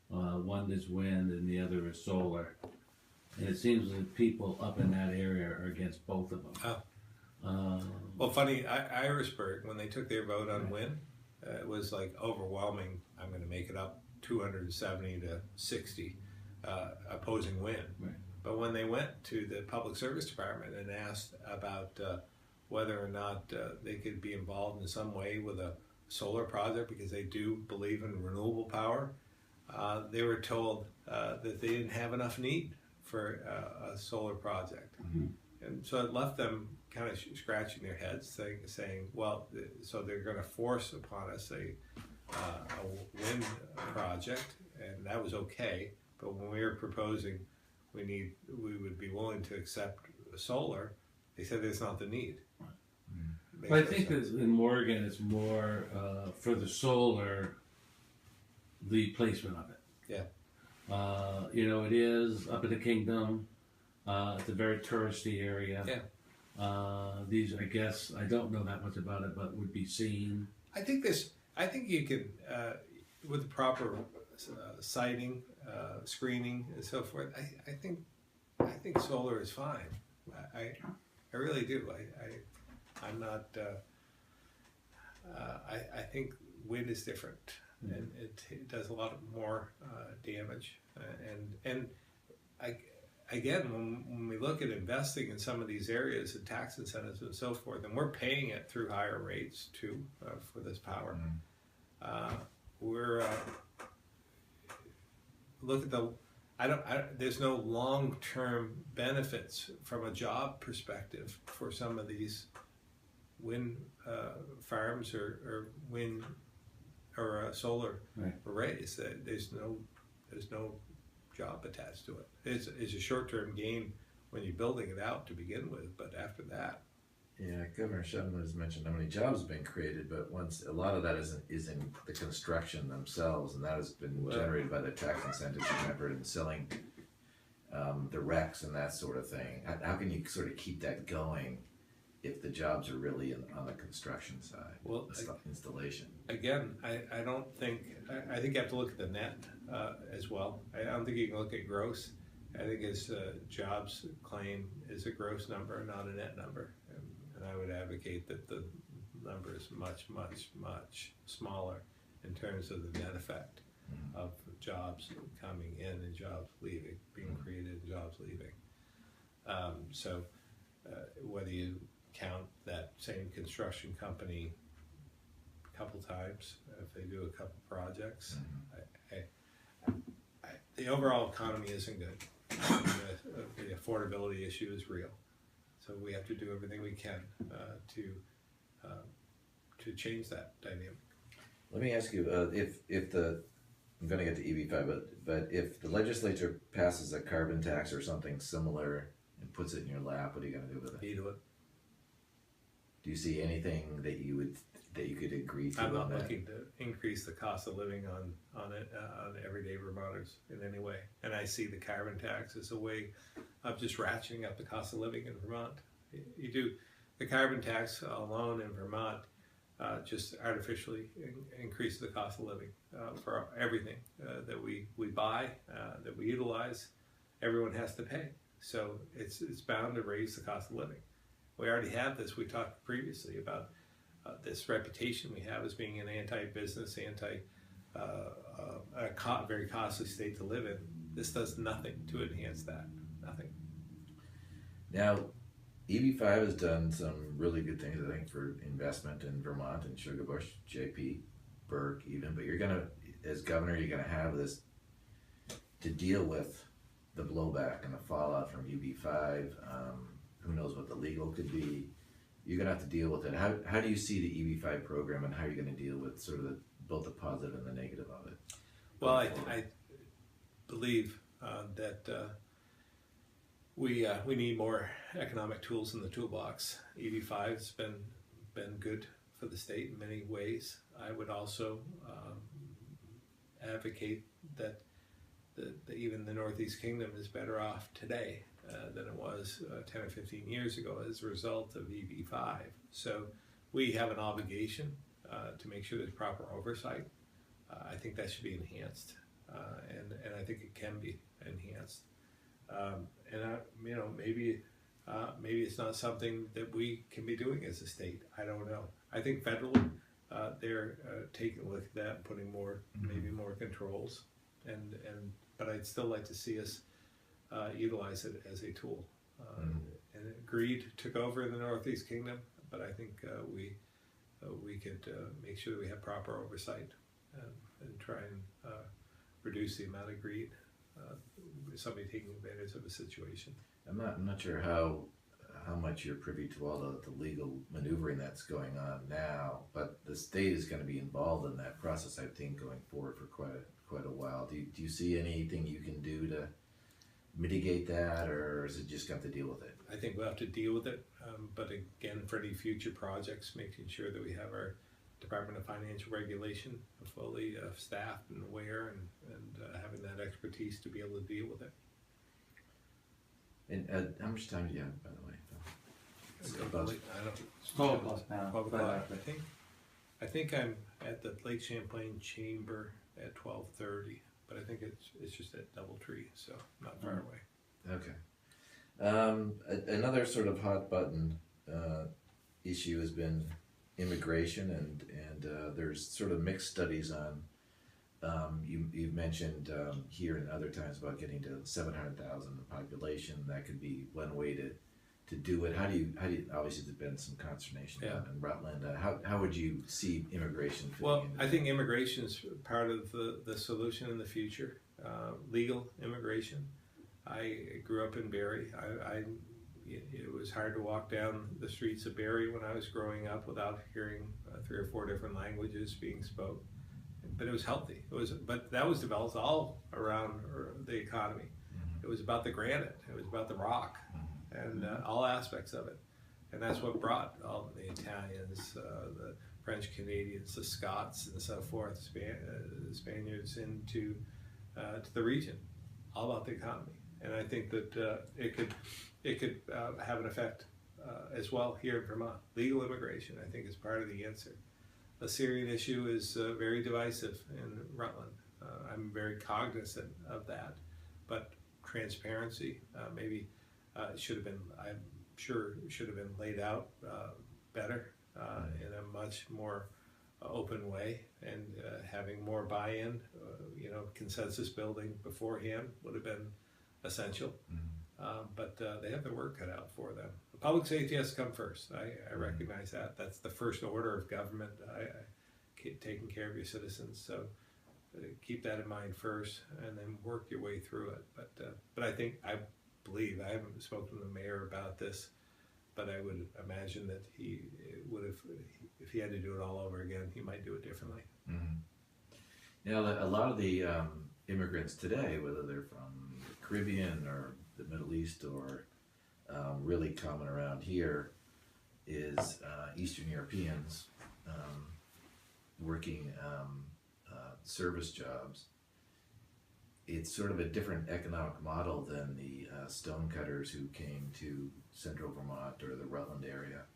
One is wind and the other is solar. And it seems that people up in that area are against both of them. Well, funny, Irisburg, when they took their vote on wind, it was like overwhelming. I'm going to make it up 270 to 60 opposing wind. Right. But when they went to the Public Service Department and asked about whether or not they could be involved in some way with a solar project because they do believe in renewable power. They were told that they didn't have enough need for a solar project. And so it left them kind of scratching their heads, saying, well, so they're going to force upon us a wind project, and that was okay. But when we were proposing we would be willing to accept solar, they said there's not the need. But I think that in Morgan, it's more for the solar, the placement of it. Yeah. You know, it is up in the kingdom. It's a very touristy area. Yeah. These, I guess, I don't know that much about it, but would be seen. I think you can, with the proper siting, screening, and so forth. I think solar is fine. I really do. I'm not. I think wind is different, and it does a lot more damage. And again, when we look at investing in some of these areas and tax incentives and so forth, and we're paying it through higher rates too for this power. We're look at the. There's no long-term benefits from a job perspective for some of these wind farms or wind or solar arrays. There's no job attached to it. It's a short-term gain when you're building it out to begin with, but after that. Yeah, Governor Shevin has mentioned how many jobs have been created, but once a lot of that is in the construction themselves, and that has been generated by the tax incentives you remember in selling the wrecks and that sort of thing. How can you sort of keep that going if the jobs are really on the construction side? Well, installation. Again, I don't think I think you have to look at the net as well. I don't think you can look at gross. I think his jobs claim is a gross number, not a net number. And I would advocate that the number is much, much, much smaller in terms of the net effect of jobs coming in and jobs leaving, being created and jobs leaving. So whether you count that same construction company a couple times, if they do a couple projects, the overall economy isn't good. The affordability issue is real. So we have to do everything we can to change that dynamic. Let me ask you, if I'm going to get to EB5, but if the legislature passes a carbon tax or something similar and puts it in your lap, what are you going to do with it? Veto it. Do you see anything that you could agree to? I'm not on that? looking to increase the cost of living on everyday Vermonters in any way, and I see the carbon tax as a way of just ratcheting up the cost of living in Vermont. You do the carbon tax alone in Vermont just artificially increases the cost of living for everything that we buy, that we utilize. Everyone has to pay, so it's bound to raise the cost of living. We already have this. We talked previously about this reputation we have as being an anti-business, very costly state to live in. This does nothing to enhance that. Nothing. Now, EB5 has done some really good things, I think, for investment in Vermont and Sugar Bush, JP, Burke, even. But you're gonna, as governor, you're gonna have this to deal with the blowback and the fallout from EB5. Who knows what the legal could be? You're gonna have to deal with it. How do you see the EB5 program, and how are you gonna deal with sort of both the positive and the negative of it? Well, I believe that we need more economic tools in the toolbox. EB5 has been good for the state in many ways. I would also advocate that even the Northeast Kingdom is better off today than it was 10 or 15 years ago as a result of EB5. So we have an obligation to make sure there's proper oversight. I think that should be enhanced, and I think it can be enhanced. Maybe it's not something that we can be doing as a state. I don't know. I think federally, they're taking a look at that and putting maybe more controls, but I'd still like to see us utilize it as a tool. And greed took over in the Northeast Kingdom, but I think we we could make sure that we have proper oversight and try and reduce the amount of greed, somebody taking advantage of a situation. I'm not sure how much you're privy to all the legal maneuvering that's going on now, but the state is going to be involved in that process, I think, going forward for quite a while. Do you see anything you can do to mitigate that, or is it just got to deal with it? I think we'll have to deal with it, but again, for any future projects, making sure that we have our Department of Financial Regulation fully staffed and aware, and having that expertise to be able to deal with it. And how much time do you have, by the way? I don't. 12 o'clock now. 12 o'clock. I think I'm at the Lake Champlain Chamber at 12:30, but I think it's just at Doubletree, so not far away. Okay. Another sort of hot button issue has been immigration, and there's sort of mixed studies on. You've mentioned here and other times about getting to 700,000 population. That could be one way to do it. How do you obviously there's been some consternation in Rutland. How would you see immigration fitting Well, into I think immigration is part of the solution in the future. Legal immigration. I grew up in Barrie. It was hard to walk down the streets of Barrie when I was growing up without hearing 3 or 4 different languages being spoke. But it was healthy. But that was developed all around the economy. It was about the granite. It was about the rock, and all aspects of it. And that's what brought all the Italians, the French Canadians, the Scots, and so forth, the Spaniards into to the region. All about the economy. And I think that it could have an effect as well here in Vermont. Legal immigration, I think, is part of the answer. The Syrian issue is very divisive in Rutland. I'm very cognizant of that, but transparency maybe should have been, I'm sure, should have been laid out better in a much more open way, and having more buy-in, consensus building beforehand would have been essential. But they have their work cut out for them. Public safety has to come first. I recognize that. That's the first order of government, taking care of your citizens. So keep that in mind first, and then work your way through it. But I believe, I haven't spoken to the mayor about this, but I would imagine that he would have, if he had to do it all over again, he might do it differently. A lot of the immigrants today, whether they're from the Caribbean or the Middle East or really common around here, is Eastern Europeans working service jobs. It's sort of a different economic model than the stonecutters who came to central Vermont or the Rutland area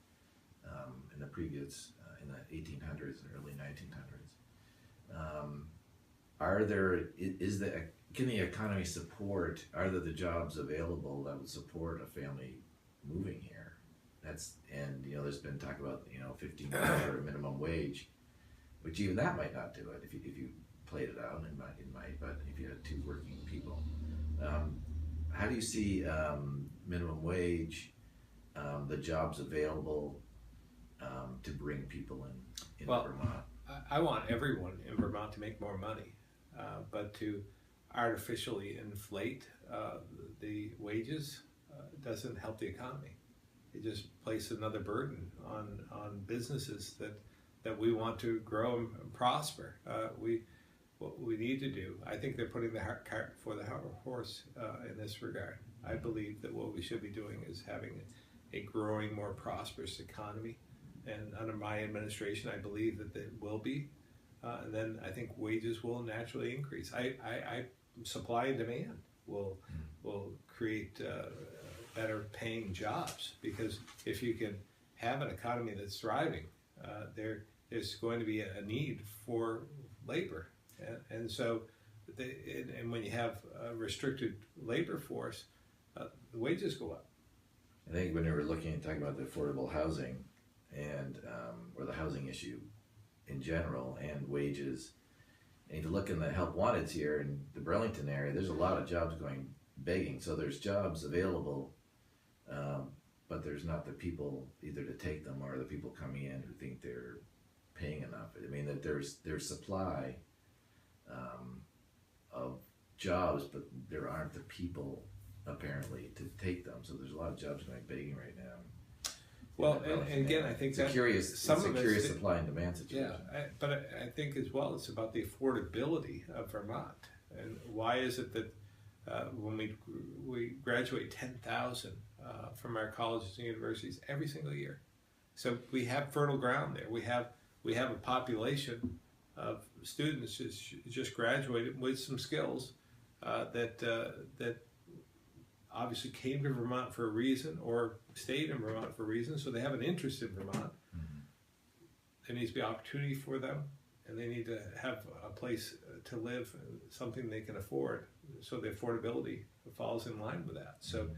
in the previous, in the 1800s and early 1900s. Can the economy support, are there the jobs available that would support a family moving here? There's been talk about, $15 minimum wage, which even that might not do it if you played it out, it might, but if you had 2 working people. How do you see minimum wage, the jobs available to bring people in Vermont? I want everyone in Vermont to make more money, but to artificially inflate the wages doesn't help the economy. It just places another burden on businesses that we want to grow and prosper. What we need to do, I think they're putting the cart before the horse in this regard. I believe that what we should be doing is having a growing, more prosperous economy. And under my administration, I believe that it will be. And then I think wages will naturally increase. Supply and demand will create better paying jobs, because if you can have an economy that's thriving, there's going to be a need for labor. And so, and when you have a restricted labor force, the wages go up. I think when we were talking about the affordable housing and or the housing issue in general and wages, and if you look in the help wanteds here in the Burlington area, there's a lot of jobs going begging. So there's jobs available, but there's not the people either to take them or the people coming in who think they're paying enough. I mean, that there's supply of jobs, but there aren't the people apparently to take them. So there's a lot of jobs going begging right now. Well, and again, I think it's a curious supply and demand situation. Yeah, but I think as well it's about the affordability of Vermont. And why is it that when we graduate 10,000 from our colleges and universities every single year? So we have fertile ground there. We have a population of students just graduated with some skills that obviously came to Vermont for a reason or stayed in Vermont for a reason, so they have an interest in Vermont. Mm-hmm. There needs to be opportunity for them, and they need to have a place to live, something they can afford, so the affordability falls in line with that. So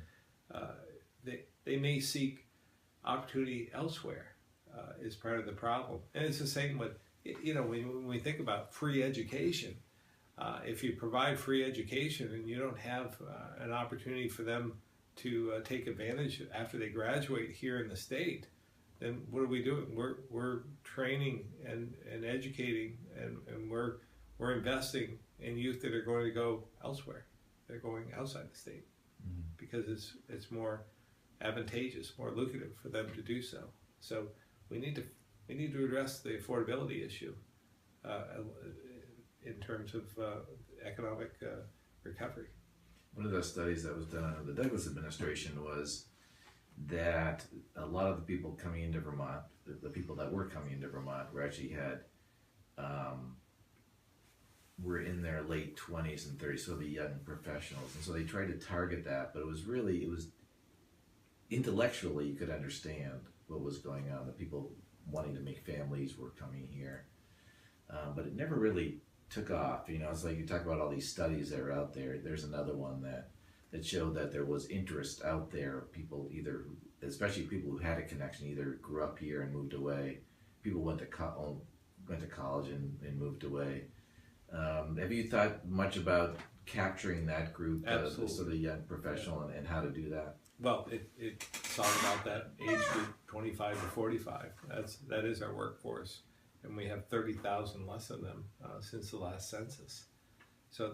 they may seek opportunity elsewhere is part of the problem. And it's the same with, when we think about free education, if you provide free education and you don't have an opportunity for them to take advantage after they graduate here in the state, then what are we doing? We're training and educating, and we're investing in youth that are going to go elsewhere. They're going outside the state because it's more advantageous, more lucrative for them to do so. So we need to address the affordability issue in terms of economic recovery. One of the studies that was done under the Douglas administration was that a lot of the people coming into Vermont, the people that were coming into Vermont, were in their late 20s and 30s, so the young professionals, and so they tried to target that, but it was intellectually you could understand what was going on. The people wanting to make families were coming here, but it never really took off. It's like you talk about all these studies that are out there. There's another one that showed that there was interest out there. People especially people who had a connection, either grew up here and moved away. People went to college and moved away. Have you thought much about capturing that group, the sort of young professional, and how to do that? Well, it's all about that age group, 25 to 45. That is our workforce, and we have 30,000 less of them since the last census. So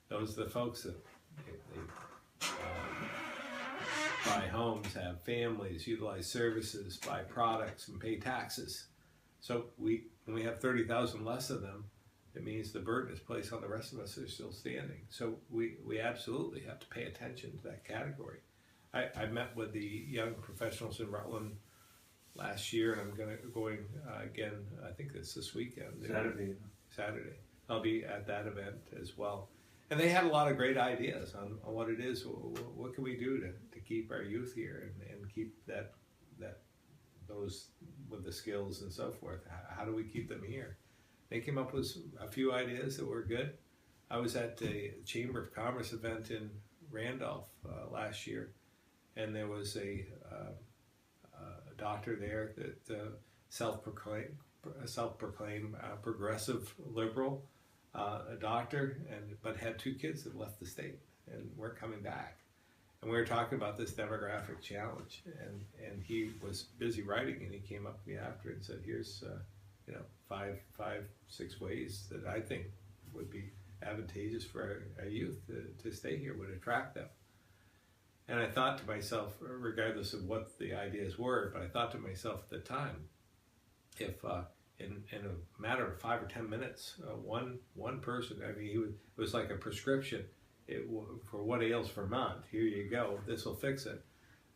those are the folks that they buy homes, have families, utilize services, buy products, and pay taxes. So when we have 30,000 less of them, it means the burden is placed on the rest of us that are still standing. So we absolutely have to pay attention to that category. I met with the young professionals in Rutland last year, and I'm going again, I think it's this weekend. Saturday. I'll be at that event as well. And they had a lot of great ideas on what it is. What can we do to keep our youth here and keep those with the skills and so forth? How do we keep them here? They came up with a few ideas that were good. I was at the Chamber of Commerce event in Randolph last year, and there was a doctor there that self-proclaimed progressive liberal, a doctor, but had 2 kids that left the state and weren't coming back. And we were talking about this demographic challenge, and he was busy writing, and he came up to me after and said, here's 5-6 ways that I think would be advantageous for our youth to stay here, would attract them. And I thought to myself, regardless of what the ideas were, but I thought to myself at the time, if in a matter of 5 or 10 minutes, one person, it was like a prescription for what ails Vermont. Here you go, this will fix it.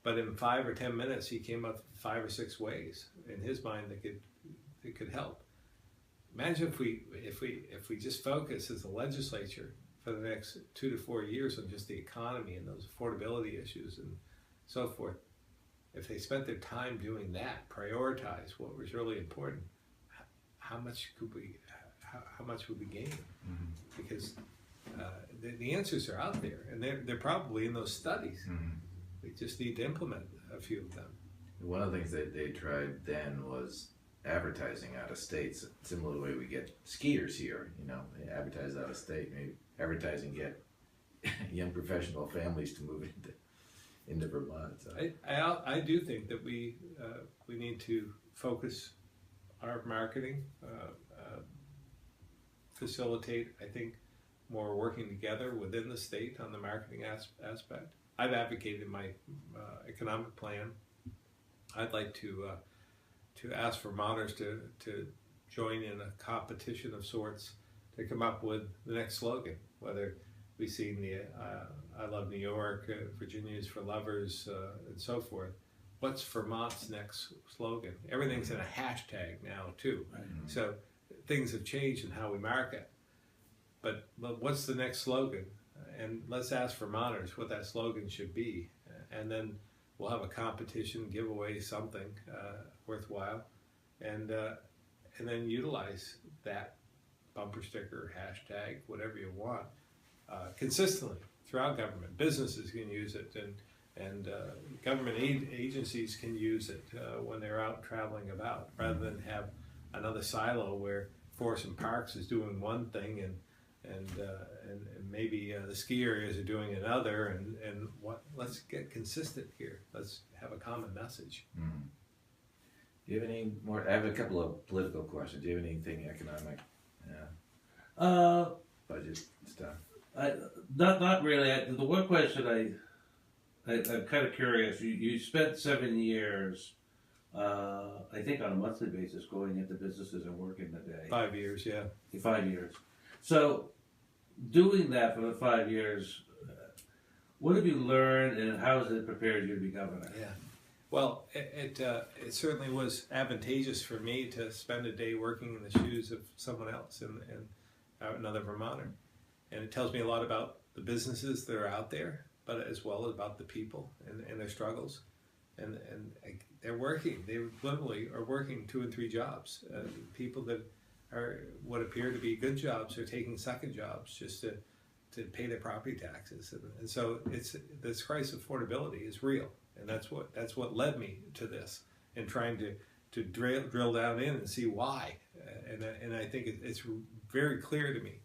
But in 5 or 10 minutes, he came up with 5 or 6 ways in his mind that could help. Imagine if we just focus as a legislature for the next 2 to 4 years on just the economy and those affordability issues and so forth. If they spent their time doing that, prioritize what was really important, how much would we gain? Mm-hmm. Because the answers are out there, and they're probably in those studies. Mm-hmm. We just need to implement a few of them. One of the things that they tried then was advertising out of states, similar to the way we get skiers here. They advertise out of state. Maybe advertising get young professional families to move into Vermont. So. I do think that we need to focus our marketing, facilitate, I think, more working together within the state on the marketing aspect. I've advocated in my economic plan. I'd like to ask Vermonters to join in a competition of sorts to come up with the next slogan, whether we've seen the I Love New York, Virginia's for Lovers, and so forth. What's Vermont's next slogan? Everything's in a hashtag now too. Right. So things have changed in how we market. But what's the next slogan? And let's ask Vermonters what that slogan should be. And then we'll have a competition, give away something worthwhile, and then utilize that bumper sticker, hashtag, whatever you want, consistently throughout government. Businesses can use it, and government agencies can use it when they're out traveling about, rather than have another silo where Forest and Parks is doing one thing and maybe the ski areas are doing another, and let's get consistent here. Let's have a common message. Mm. Do you have any more? I have a couple of political questions. Do you have anything economic? Yeah. Budget stuff. Not really. The one question I'm kind of curious. You spent 7 years, I think, on a monthly basis, going into businesses and working the day. 5 years, yeah. 5 years. So, doing that for the 5 years, what have you learned, and how has it prepared you to be governor? Yeah. Well, it certainly was advantageous for me to spend a day working in the shoes of someone else and another Vermonter. And it tells me a lot about the businesses that are out there, but as well as about the people and their struggles. And they're working. They literally are working 2 and 3 jobs. People that are what appear to be good jobs are taking second jobs just to pay their property taxes. And so this crisis of affordability is real. And that's what led me to this, and trying to drill down in and see why. And I think it's very clear to me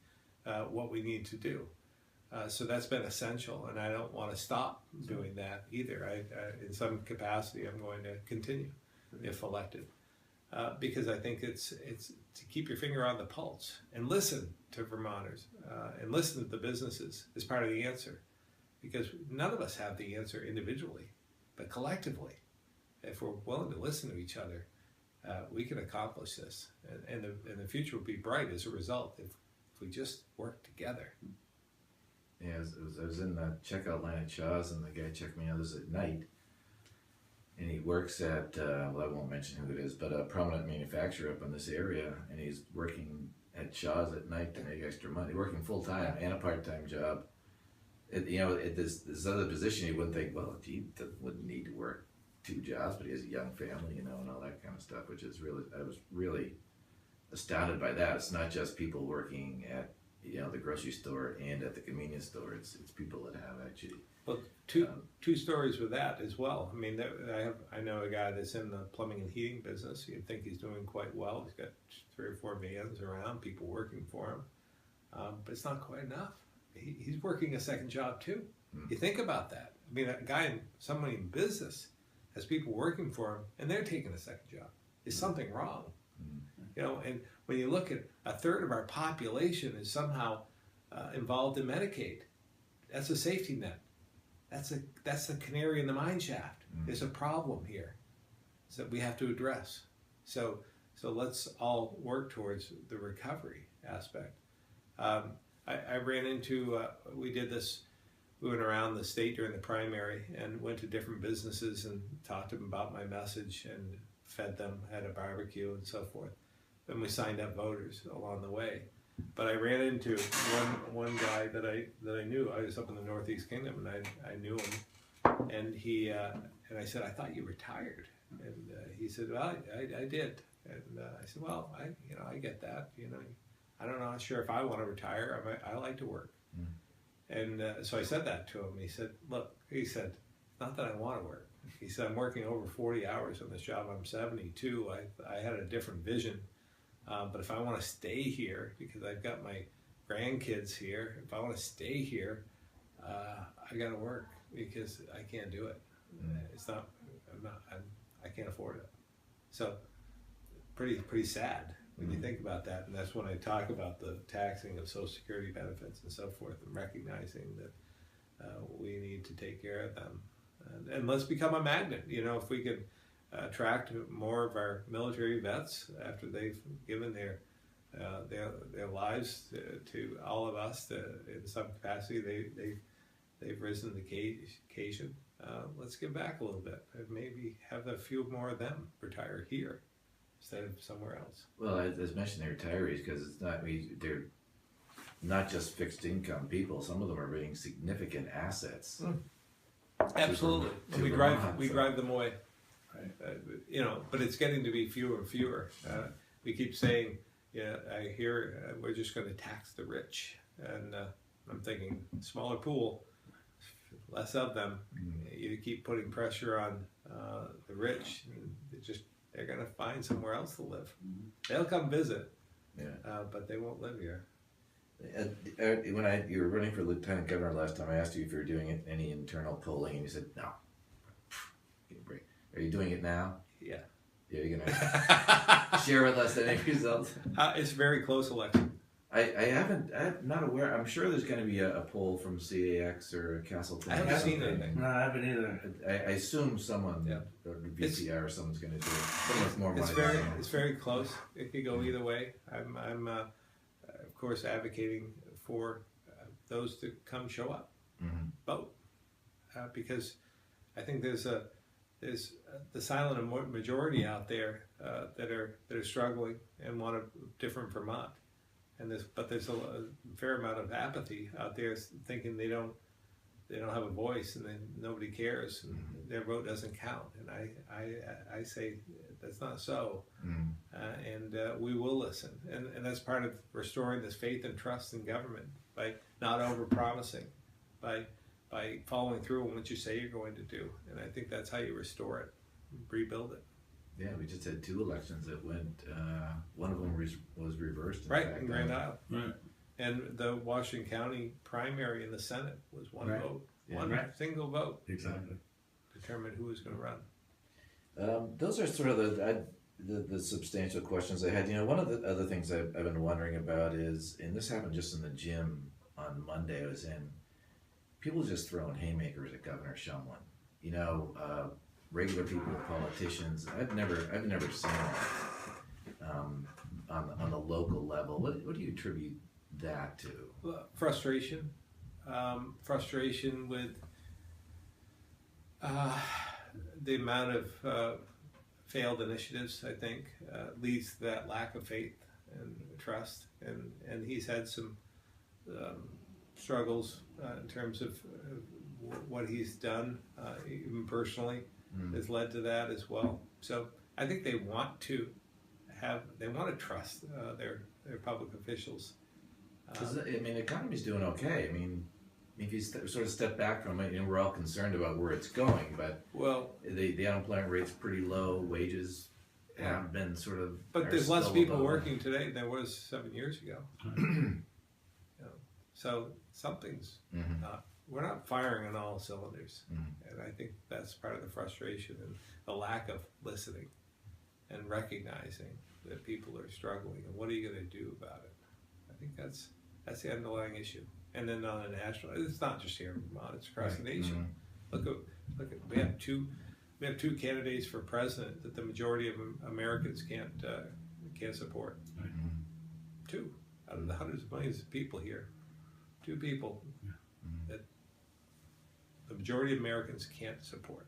what we need to do. So that's been essential, and I don't want to stop doing that either. In some capacity, I'm going to continue if elected, because I think it's to keep your finger on the pulse and listen to Vermonters and listen to the businesses is part of the answer, because none of us have the answer individually, but collectively, if we're willing to listen to each other, we can accomplish this, and the future will be bright as a result if we just work together. Yeah, I was in the checkout line at Shaw's, and the guy checked me out. This is at night, and he works at well, I won't mention who it is, but a prominent manufacturer up in this area, and he's working at Shaw's at night to make extra money, working full time and a part-time job. At this other position, you wouldn't think, well, he wouldn't need to work 2 jobs, but he has a young family, and all that kind of stuff, which is really, I was really astounded by that. It's not just people working at the grocery store and at the convenience store. It's people that have actually. Well, two stories with that as well. I mean, I know a guy that's in the plumbing and heating business. You'd think he's doing quite well. He's got 3 or 4 vans around, people working for him, but it's not quite enough. He's working a second job too. Mm. You think about that. I mean, someone in business has people working for him, and they're taking a second job. Is something wrong? Mm. And when you look at 1/3 of our population is somehow involved in Medicaid, that's a safety net. That's the canary in the mine shaft. Mm. There's a problem here that we have to address. So let's all work towards the recovery aspect. I ran into, we did this, we went around the state during the primary and went to different businesses and talked to them about my message and fed them, had a barbecue and so forth. And we signed up voters along the way. But I ran into one guy that I knew. I was up in the Northeast Kingdom, and I knew him. And and I said, I thought you retired. And he said, well, I did. And I said, well, I get that. I'm not sure if I want to retire. I like to work. Mm. And so I said that to him. He said, look, it's not that I want to work. He said, I'm working over 40 hours on this job. I'm 72. I had a different vision. But if I want to stay here, because I've got my grandkids here, if I want to stay here, I got to work. because I can't do it. It's not. I can't afford it. So pretty sad when you think about that. And that's when I talk about the taxing of Social Security benefits and so forth, and recognizing that we need to take care of them. And let's become a magnet. You know, if we could attract more of our military vets after they've given their lives to all of us in some capacity, they've risen to the occasion. Let's give back a little bit and maybe have a few more of them retire here instead of somewhere else. Well, as mentioned, they're retirees because they're not just fixed income people. Some of them are bringing significant assets. Absolutely, to we Vermont, drive them away. Right. You know, but it's getting to be fewer and fewer. We keep saying, yeah, I hear we're just going to tax the rich, and I'm thinking smaller pool, less of them. You keep putting pressure on the rich, and they're going to find somewhere else to live. They'll come visit, but they won't live here. When you were running for lieutenant governor last time, I asked you if you were doing any internal polling, and you said no. Give me a break. Are you doing it now? Yeah. Yeah, you're gonna share with us any results. It's a very close election. I'm not aware. I'm sure there's going to be a poll from CAX or Castleton. I haven't seen anything. No, I haven't either. I assume someone, or VCR or someone's going to do it. Someone with more money. It's very close. It could go either way. I'm of course advocating for those to come show up, vote, because I think there's the silent majority out there that are struggling and want a different Vermont, but there's a fair amount of apathy out there thinking they don't have a voice and then nobody cares and their vote doesn't count. And I say that's not so, and we will listen, and that's part of restoring this faith and trust in government by not over promising, by following through on what you say you're going to do. And I think that's how you restore it, rebuild it. Yeah, we just had 2 elections that went, one of them was reversed. In Grand Isle. Right. And the Washington County primary in the Senate was one vote, one single vote. Exactly. Determined who was going to run. Those are sort of the substantial questions I had. You know, one of the other things I've been wondering about is, and this happened just in the gym on Monday I was in, people just throwing haymakers at Governor Shumlin. You know, regular people, politicians. I've never seen that on the local level. What do you attribute that to? Frustration. Frustration with the amount of failed initiatives, I think, leads to that lack of faith and trust. And he's had some struggles in terms of what he's done, even personally, has led to that as well. So I think they want to trust their public officials. I mean, the economy's doing okay. I mean, if you sort of step back from it, you know, we're all concerned about where it's going, but the unemployment rate's pretty low, wages have been sort of. But there's less people working today than there was 7 years ago. So something's not. We're not firing on all cylinders, and I think that's part of the frustration and the lack of listening and recognizing that people are struggling. And what are you going to do about it? I think that's the underlying issue. And then on a national, it's not just here in Vermont; it's across the nation. Look at we have two candidates for president that the majority of Americans can't support. 2 out of the hundreds of millions of people here. 2 people that the majority of Americans can't support.